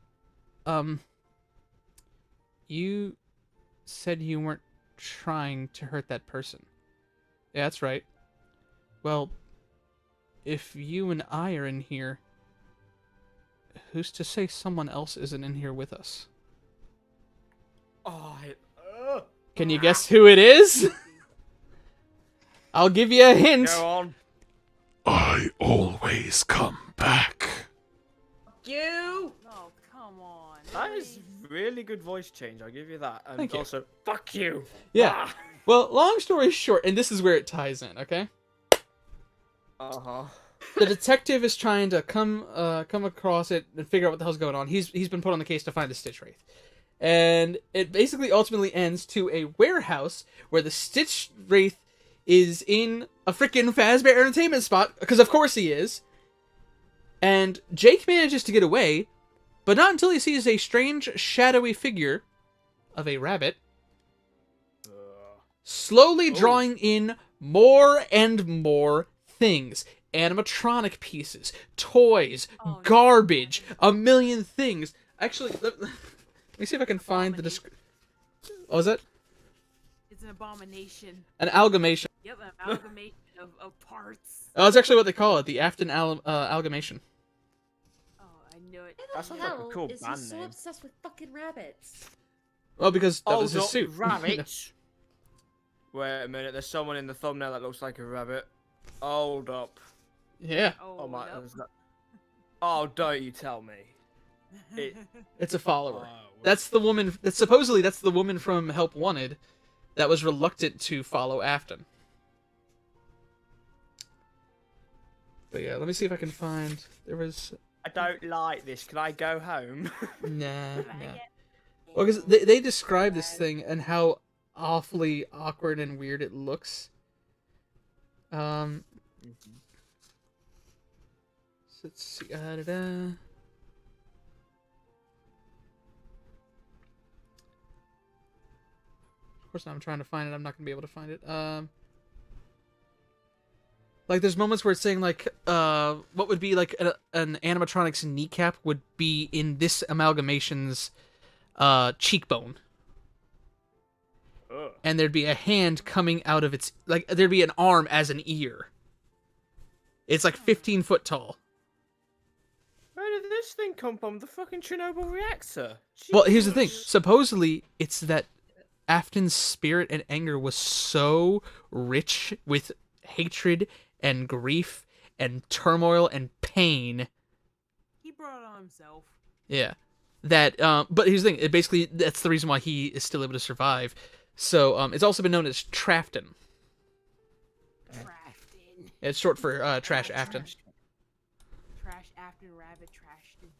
you said you weren't trying to hurt that person. Yeah, that's right. Well, if you and I are in here, who's to say someone else isn't in here with us? Oh, Can you guess who it is? I'll give you a hint. go on. I always come back. You! Oh, come on. That is really good voice change. I'll give you that. And Thank you. also, fuck you. Yeah. Well, long story short, and this is where it ties in, okay? Uh-huh. The detective is trying to come across it and figure out what the hell's going on. He's been put on the case to find the Stitch Wraith. And it basically ultimately ends to a warehouse where the Stitch Wraith is in a freaking Fazbear Entertainment spot, because of course he is. And Jake manages to get away, but not until he sees a strange, shadowy figure of a rabbit slowly drawing in more and more things. Animatronic pieces, toys, garbage, a million things. Actually, let me see if I can find the description. Oh, is that? It's an abomination. An amalgamation. Yep, an amalgamation of parts. Oh, that's actually what they call it, the Afton amalgamation. Oh, I knew it. That sounds like a cool is band he so name. obsessed with fucking rabbits? Well, because that was Hold his up, suit. rabbits. Wait a minute, there's someone in the thumbnail that looks like a rabbit. Hold up. Yeah, Oh my, nope. there's not... Oh, don't you tell me. It... it's a follower. Oh, That's the woman. That's supposedly that's the woman from Help Wanted, that was reluctant to follow Afton. But yeah, let me see if I can find. There was. I don't like this. Can I go home? Nah. Well, because they describe this thing and how awfully awkward and weird it looks. So let's see. Of course, I'm trying to find it. I'm not gonna be able to find it. Like, there's moments where it's saying, like, what would be, like, an animatronic's kneecap would be in this amalgamation's cheekbone. Ugh. And there'd be a hand coming out of its... Like, there'd be an arm as an ear. It's, like, 15 foot tall. Where did this thing come from? The fucking Chernobyl reactor? Well, here's the thing. Jesus. Supposedly, it's that Afton's spirit and anger was so rich with hatred and grief and turmoil and pain. He brought it on himself. Yeah. That, but here's the thing. It basically, that's the reason why he is still able to survive. So, it's also been known as Trafton. Trashton. It's short for, Trash Afton. Trash Afton, rabbit, Trashton.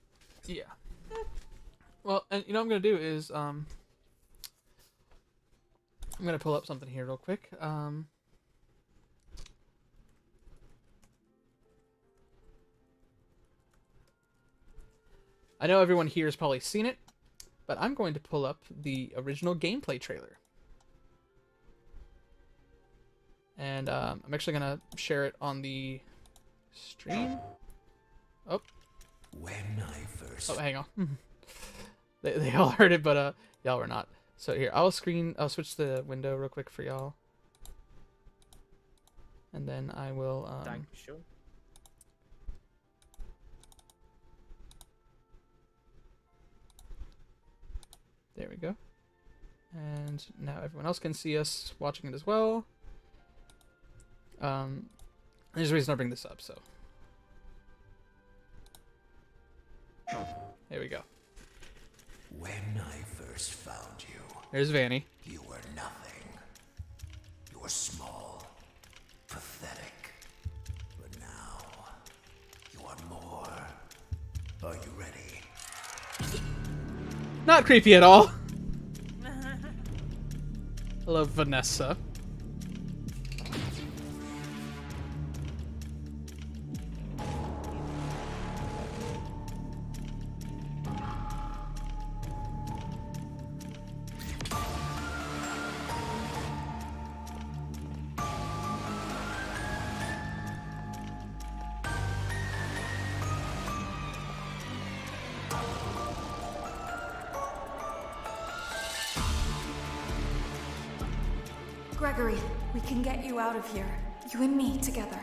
Yeah. Well, and you know what I'm gonna do is, I'm gonna pull up something here real quick. I know everyone here has probably seen it, but I'm going to pull up the original gameplay trailer. And I'm actually going to share it on the stream. Oh. When I first... Oh, hang on. They all heard it, but y'all were not. So here, I'll switch the window real quick for y'all. And then I will... Thank you, sure. There we go. And now everyone else can see us watching it as well. There's a reason I bring this up, so. There we go. When I first found you, There's Vanny. you were nothing. You were small, pathetic. But now, you are more. Are you ready? Not creepy at all. Hello, Vanessa. Gregory, we can get you out of here. You and me together.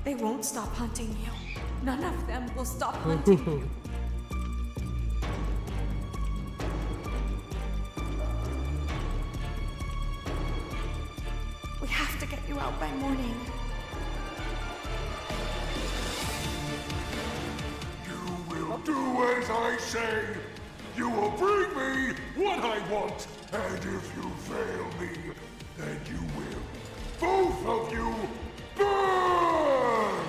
They won't stop hunting you. None of them will stop hunting you. We have to get you out by morning. as I say. You will bring me what I want, and if you fail me, then you will. Both of you burn!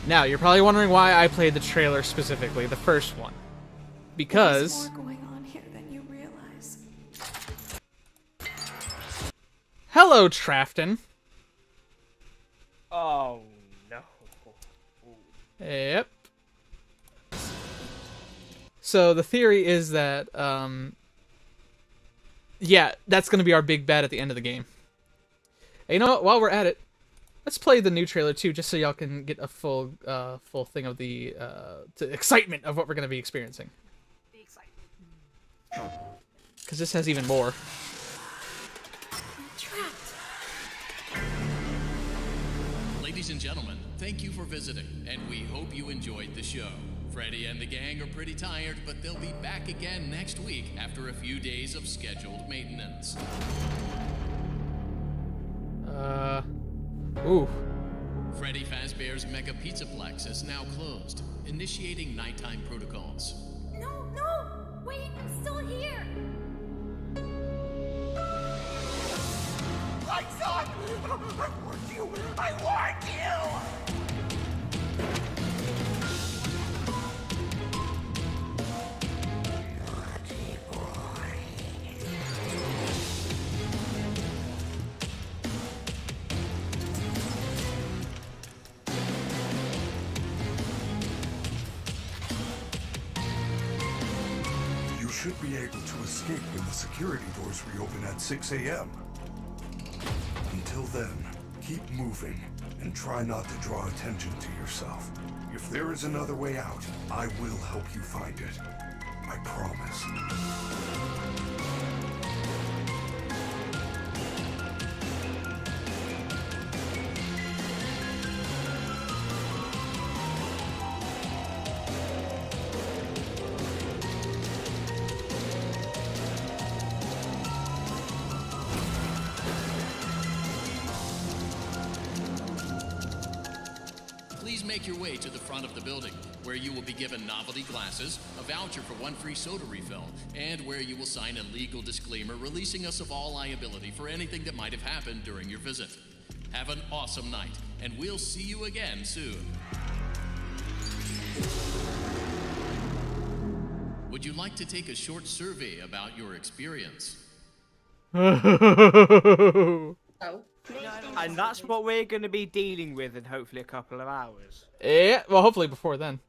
Now, you're probably wondering why I played the trailer specifically, the first one. Because... There's more going on here than you realize. Hello, Trafton. Oh no. Yep. So the theory is that, yeah, that's going to be our big bad at the end of the game. And you know what? While we're at it, let's play the new trailer too, just so y'all can get a full thing of the excitement of what we're going to be experiencing. The excitement. Because this has even more. Ladies and gentlemen, thank you for visiting, and we hope you enjoyed the show. Freddy and the gang are pretty tired, but they'll be back again next week after a few days of scheduled maintenance. Ooh. Freddy Fazbear's Mega Pizzaplex is now closed, initiating nighttime protocols. No, no! Wait, I'm still here! Lights on! I warned you! I warned you! You should be able to escape when the security doors reopen at 6 a.m. Until then, keep moving and try not to draw attention to yourself. If there is another way out, I will help you find it. I promise. Please make your way to the front of the building, where you will be given novelty glasses, a voucher for one free soda refill, and where you will sign a legal disclaimer releasing us of all liability for anything that might have happened during your visit. Have an awesome night, and we'll see you again soon. Would you like to take a short survey about your experience? Oh. And that's what we're going to be dealing with in hopefully a couple of hours. Yeah, well, hopefully before then.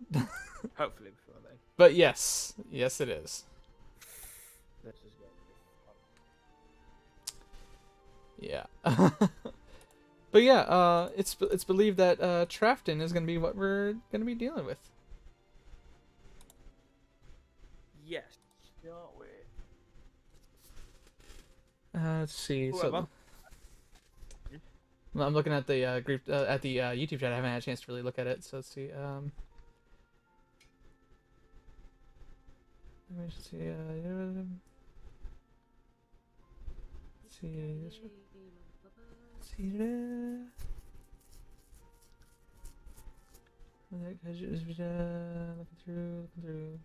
Hopefully before then. But yes. Yes, it is. This is going to be Yeah. fun. But yeah, it's believed that Trafton is going to be what we're going to be dealing with. Yes. Aren't we? Let's see. Ooh, So I'm looking at the group at the YouTube chat. I haven't had a chance to really look at it. So let's see. Let me just see. Let's see. Let's see. Looking through.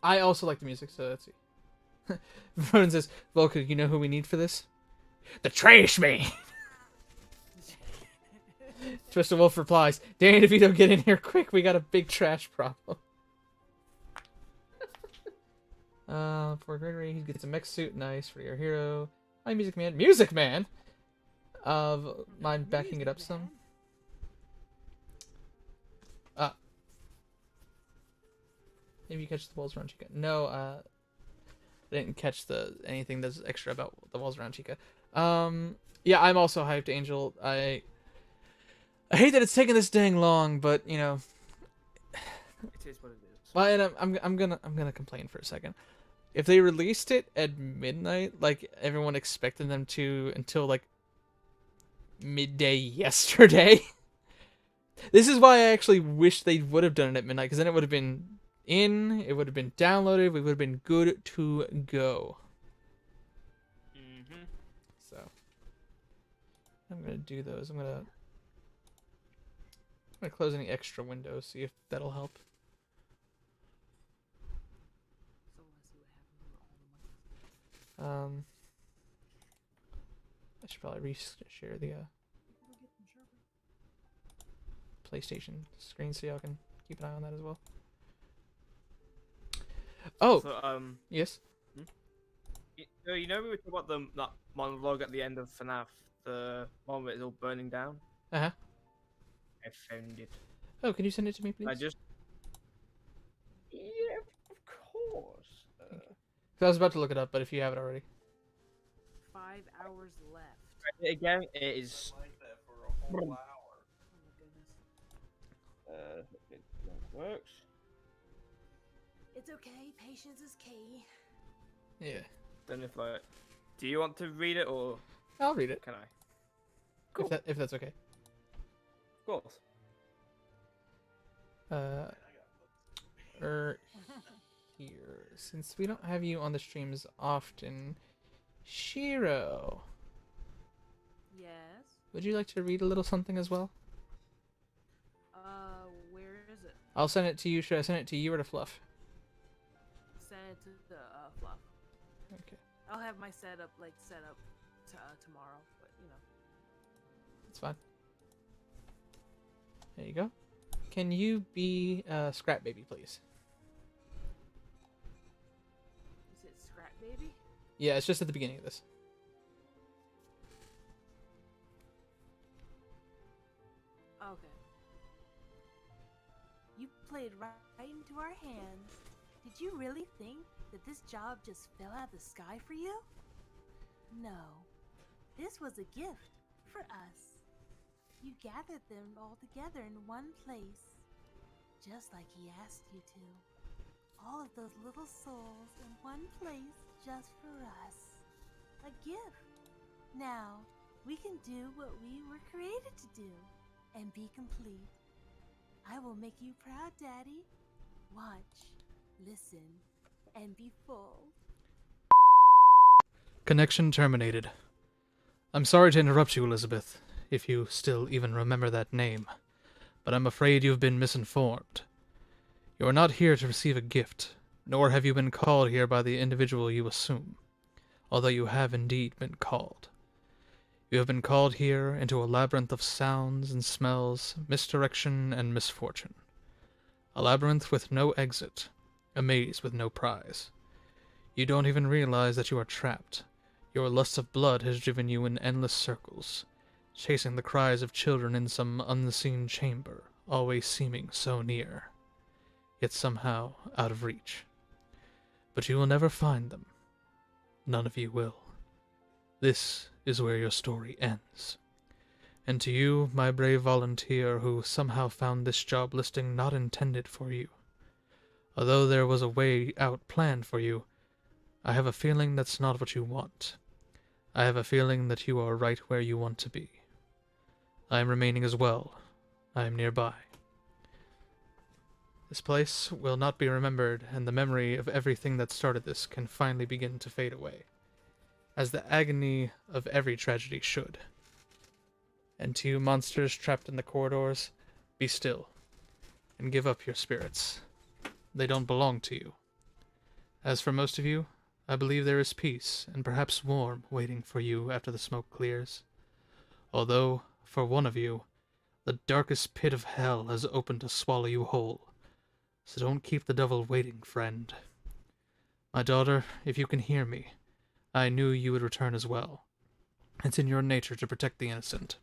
I also like the music, so let's see. Ronan says, Volker, you know who we need for this? The Trash Man! Twister Wolf replies, Danny DeVito, get in here quick, we got a big trash problem. For Gregory, he gets a mech suit, nice for your hero. Hi, Music Man. Music Man! Mind backing it up some? Maybe you catch the walls around Chica. No, I didn't catch anything that's extra about the walls around Chica. Yeah, I'm also hyped, Angel. I hate that it's taking this dang long, but you know. It is what it is. Well, and I'm gonna complain for a second. If they released it at midnight, like everyone expected them to, until like midday yesterday, This is why I actually wish they would have done it at midnight, because then it would have been it would have been downloaded, we would have been good to go. Mm-hmm. So I'm gonna do those. I'm gonna close any extra windows, see if that'll help. I should probably re-share the PlayStation screen so y'all can keep an eye on that as well. Oh, So, yes. you know we were talking about that monologue at the end of FNAF, the one where it's all burning down. Uh-huh. I found it. Oh, can you send it to me, please? Yeah, of course. I was about to look it up, but if you have it already. 5 hours left. Again, it is. Like that for a whole hour. Oh my goodness. It works. It's okay. Patience is key. Yeah. Then if do you want to read it or I'll read it. can I? Cool. If that's okay. Of course. Here, since we don't have you on the streams often, Shiro, Yes. would you like to read a little something as well? Where is it? I'll send it to you. Should I send it to you or to Fluff? Send it to the Fluff. Okay, I'll have my setup set up tomorrow, but you know. that's fine. There you go. Can you be Scrap Baby, please? Is it Scrap Baby? Yeah, it's just at the beginning of this. Okay. You played right into our hands. Did you really think that this job just fell out of the sky for you? No. This was a gift for us. You gathered them all together in one place, just like he asked you to. All of those little souls in one place just for us. A gift. Now, we can do what we were created to do and be complete. I will make you proud, Daddy. Watch, listen, and be full. Connection terminated. I'm sorry to interrupt you, Elizabeth, if you still even remember that name, but I'm afraid you've been misinformed. You are not here to receive a gift, nor have you been called here by the individual you assume, although you have indeed been called. You have been called here into a labyrinth of sounds and smells, misdirection and misfortune. A labyrinth with no exit, a maze with no prize. You don't even realize that you are trapped. Your lust of blood has driven you in endless circles, chasing the cries of children in some unseen chamber, always seeming so near, yet somehow out of reach. But you will never find them. None of you will. This is where your story ends. And to you, my brave volunteer, who somehow found this job listing not intended for you, although there was a way out planned for you, I have a feeling that's not what you want. I have a feeling that you are right where you want to be. I am remaining as well. I am nearby. This place will not be remembered, and the memory of everything that started this can finally begin to fade away, as the agony of every tragedy should. And to you monsters trapped in the corridors, be still, and give up your spirits. They don't belong to you. As for most of you, I believe there is peace, and perhaps warmth waiting for you after the smoke clears. Although, for one of you, the darkest pit of hell has opened to swallow you whole. So don't keep the devil waiting, friend. My daughter, if you can hear me, I knew you would return as well. It's in your nature to protect the innocent.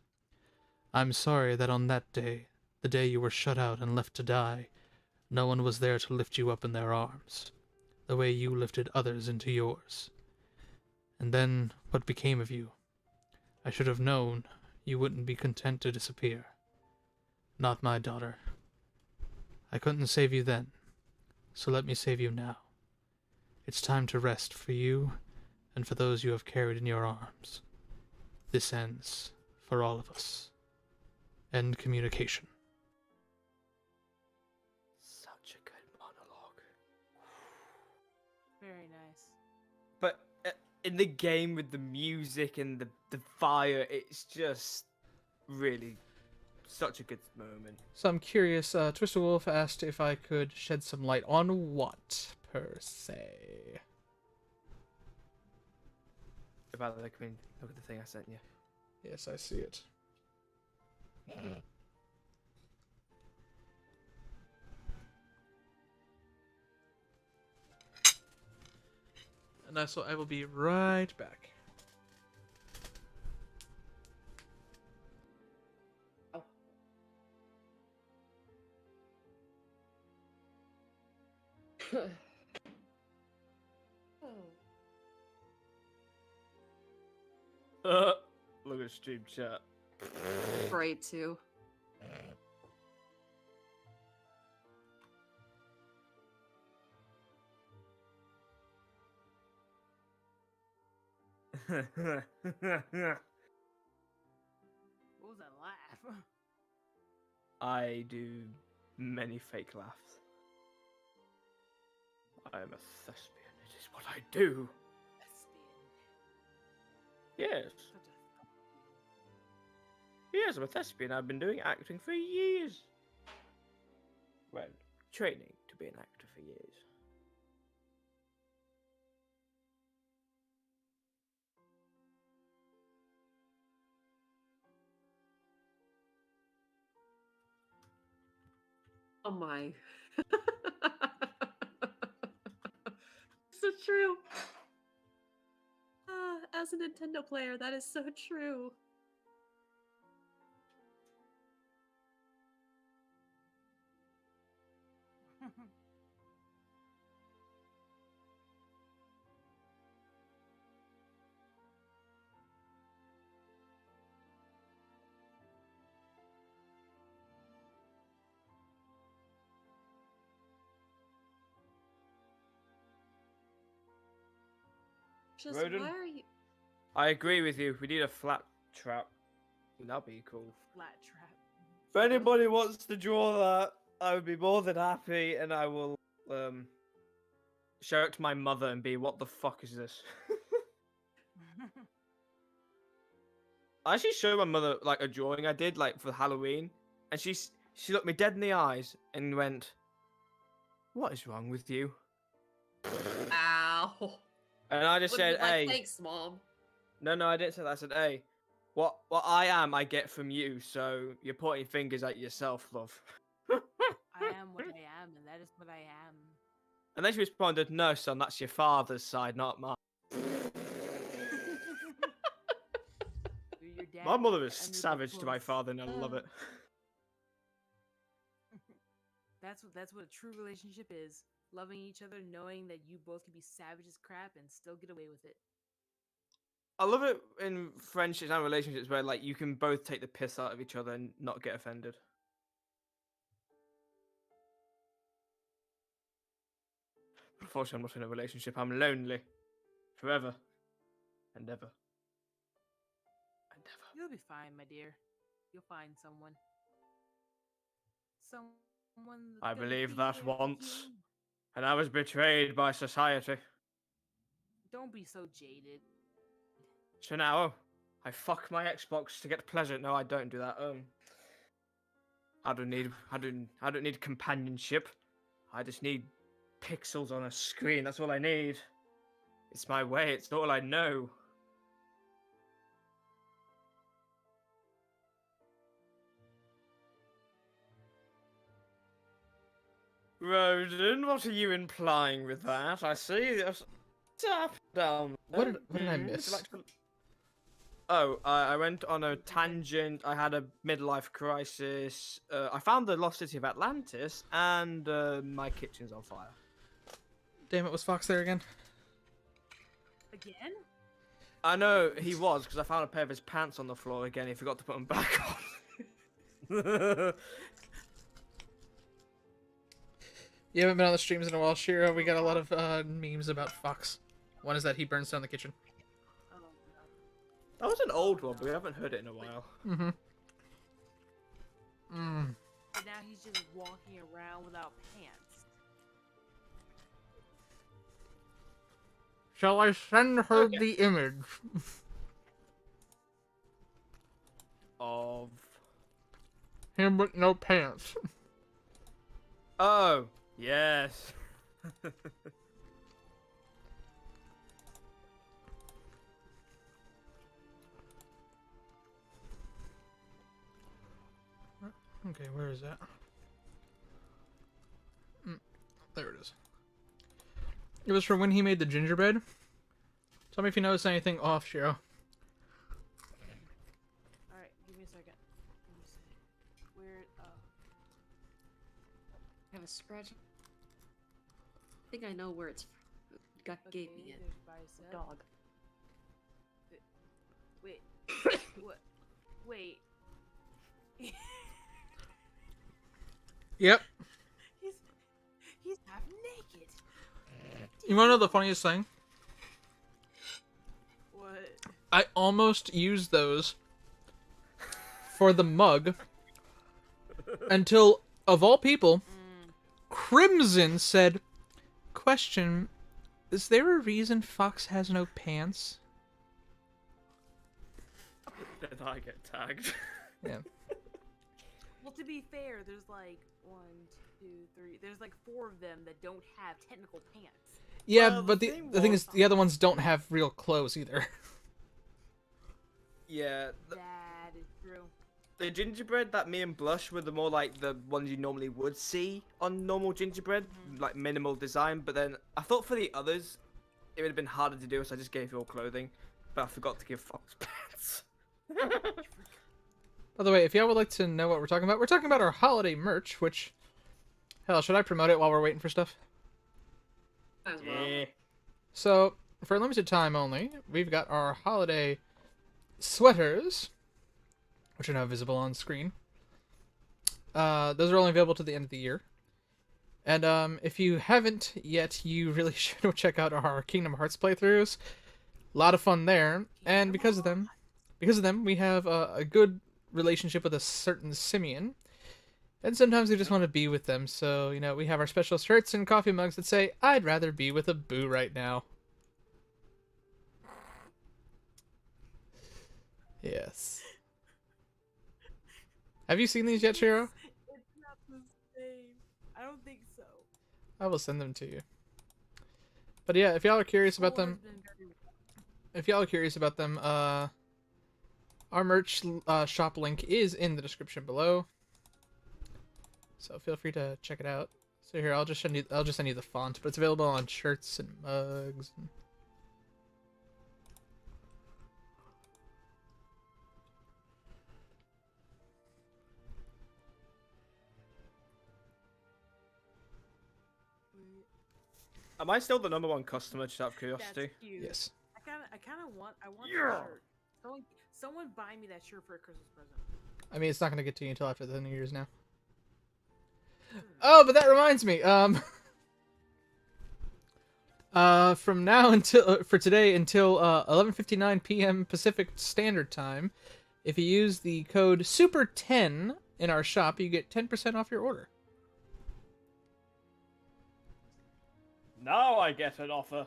I'm sorry that on that day, the day you were shut out and left to die, no one was there to lift you up in their arms, the way you lifted others into yours. And then, what became of you? I should have known you wouldn't be content to disappear. Not my daughter. I couldn't save you then, so let me save you now. It's time to rest for you and for those you have carried in your arms. This ends for all of us. End communication. in the game with the music and the fire, it's just really such a good moment. So I'm curious, Twister Wolf asked if I could shed some light on what, per se. About the queen, look at the thing I sent you. Yes, I see it. And so I will be right back. Look at stream chat. Afraid to. What was that laugh? I do many fake laughs. I am a thespian. It is what I do. Yes. Yes, I'm a thespian. I've been doing acting for years. Well, training to be an actor for years. Oh my. So true. As a Nintendo player, that is so true. Just Rodin? why are you? I agree with you. We need a flat trap. That'd be cool. Flat trap. If anybody wants to draw that, I would be more than happy, and I will show it to my mother and be, what the fuck is this? I actually showed my mother like a drawing I did like for Halloween, and she looked me dead in the eyes and went, "What is wrong with you?" Ow. And I just Would said, be like, "Hey." thanks, mom. No, I didn't say that. I said, "Hey, what I am, I get from you. So you're pointing fingers at yourself, love." I am what I am, and that is what I am. And then she responded, "No, son, that's your father's side, not mine." You're your dad, My mother is I need the savage to my clothes. father, and I love it. That's what a true relationship is. Loving each other, knowing that you both can be savage as crap and still get away with it. I love it in friendships and relationships where like you can both take the piss out of each other and not get offended. Unfortunately, I'm not in a relationship. I'm lonely. Forever. And ever. And ever. You'll be fine, my dear. You'll find someone. Someone that's I gonna believed be that there for once. you. And I was betrayed by society. Don't be so jaded. So now, I fuck my Xbox to get pleasure. No, I don't do that. I don't need companionship. I just need pixels on a screen. That's all I need. It's my way. It's all I know. Rodin, what are you implying with that? I see. Tap down. What did I Would you miss? like to- Oh, I went on a tangent. I had a midlife crisis. I found the lost city of Atlantis, and my kitchen's on fire. Damn it, was Fox there again? Again? I know he was, because I found a pair of his pants on the floor again. He forgot to put them back on. You haven't been on the streams in a while, Shiro. We got a lot of memes about Fox. One is that he burns down the kitchen. Oh, no. That was an old one, but we haven't heard it in a while. Mm-hmm. And now he's just walking around without pants. Shall I send her Okay. the image? Of. Him with no pants. Oh, yes. Okay, where is that? There it is. It was from when he made the gingerbread. Tell me if you notice anything off, Shiro. Alright, give me a second. Let me see. Where, Have a scratch. I think I know where it's from. Gut gave me it. there's bicep. Dog. Wait. What? Wait. Yep. He's half naked. You wanna know the funniest thing? What? I almost used those for the mug until, of all people, Crimson said, "Question, is there a reason Fox has no pants?" Did I get tagged? Yeah. Well, to be fair, there's like 1, 2, 3. There's like 4 of them that don't have technical pants. Yeah, Well, but the the thing was- is, the other ones don't have real clothes either. Yeah, That is true. the gingerbread that me and Blush were the more like the ones you normally would see on normal gingerbread, like minimal design. But then I thought for the others, it would have been harder to do, so I just gave you all clothing. But I forgot to give Fox pants. By the way, if y'all would like to know what we're talking about our holiday merch, which, hell, should I promote it while we're waiting for stuff? As well. Yeah. So, for a limited time only, we've got our holiday sweaters, which are now visible on screen. Those are only available to the end of the year. And if you haven't yet, you really should check out our Kingdom Hearts playthroughs. A lot of fun there. And because of them, we have a good relationship with a certain Simeon. And sometimes we just want to be with them. So, you know, we have our special shirts and coffee mugs that say, "I'd rather be with a boo right now." Yes. Have you seen these yet, Shiro? It's not the same. I don't think so. I will send them to you. But yeah, if y'all are curious about Cole them, has been very- our merch shop link is in the description below. So feel free to check it out. So here, I'll just send you the font, but it's available on shirts and mugs. Am I still the #1 customer, just out of curiosity? That's cute. Yes. I kind of want Yeah. that shirt. Someone buy me that shirt for a Christmas present. I mean, it's not gonna get to you until after the New Year's now. Oh, but that reminds me. From now until for today until 11:59 p.m. Pacific Standard Time, if you use the code SUPER10 in our shop, you get 10% off your order. Now I get an offer.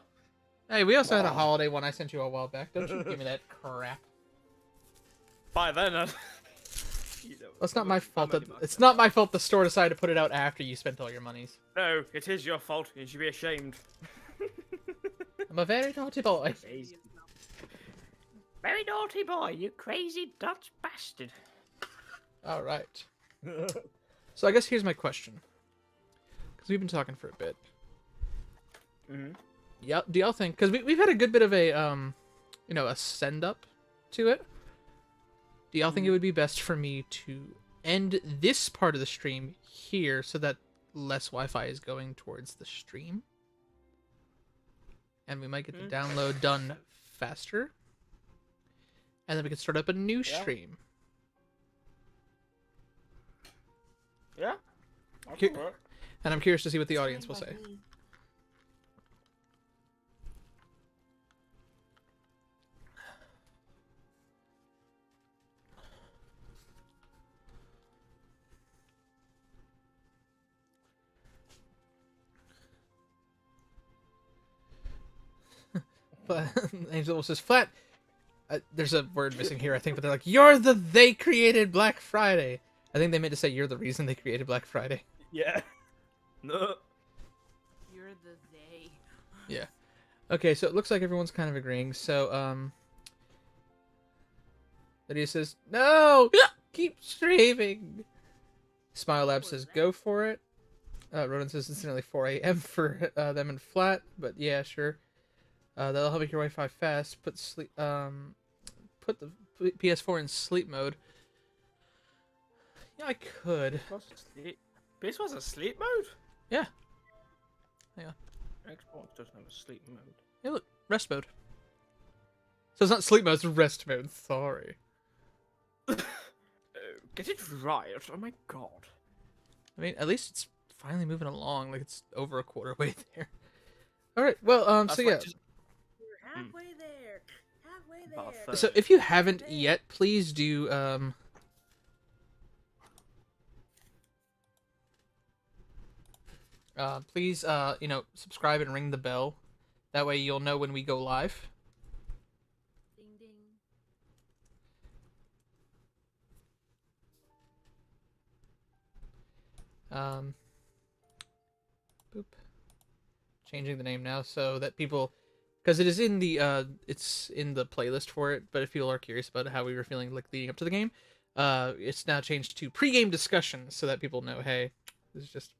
Hey, we also had a holiday one I sent you a while back. Don't you give me that crap. By then, you know, Well, it's not my fault I'm that only it's not my fault the store decided to put it out after you spent all your monies. No, it is your fault. You should be ashamed. I'm a very naughty boy. Very naughty boy, you crazy Dutch bastard. All right. So I guess here's my question, because we've been talking for a bit. Mm-hmm. Yeah, do y'all think? Because we've had a good bit of a a send up to it. Do y'all think it would be best for me to end this part of the stream here so that less Wi-Fi is going towards the stream, and we might get the download done faster, and then we can start up a new stream. Yeah. Cu- And I'm curious to see what the audience will say. Angel says flat. There's a word missing here, I think, but they're like, they created Black Friday. I think they meant to say you're the reason they created Black Friday. Yeah. No. You're the they. Yeah. Okay, so it looks like everyone's kind of agreeing. So, Lydia says, no! Keep streaming! Smile Lab says, go for it. Ronan says it's nearly 4 a.m. for them in flat, but yeah, sure. That'll help make your Wi-Fi fast. Put the PS4 in sleep mode. Yeah, I could. PS4's a sleep mode? Yeah. Hang on. Xbox doesn't have a sleep mode. Hey, look, rest mode. So it's not sleep mode, it's rest mode. Sorry. Get it right. Oh my god. I mean, at least it's finally moving along. Like it's over a quarter way there. All right. Well, so yeah. We're halfway there. Halfway About there. 30. So if you haven't yet, please do please subscribe and ring the bell. That way you'll know when we go live. Ding ding. Boop. Changing the name now so that people, because it is in the it's in the playlist for it. But if people are curious about how we were feeling like leading up to the game, it's now changed to pre-game discussion so that people know, hey, this is just.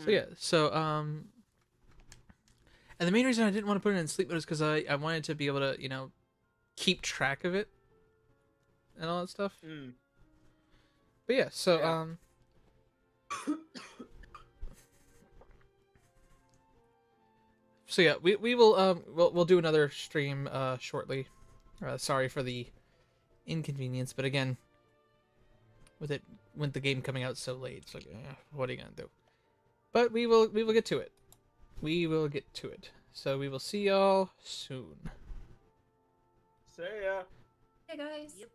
So yeah, so and the main reason I didn't want to put it in sleep mode is because I wanted to be able to keep track of it and all that stuff. But yeah, so so yeah, we will we'll do another stream shortly. Sorry for the inconvenience, but again, with the game coming out so late, it's like, what are you gonna do? But we will get to it. We will get to it. So we will see y'all soon. See ya. Hey guys. Yep.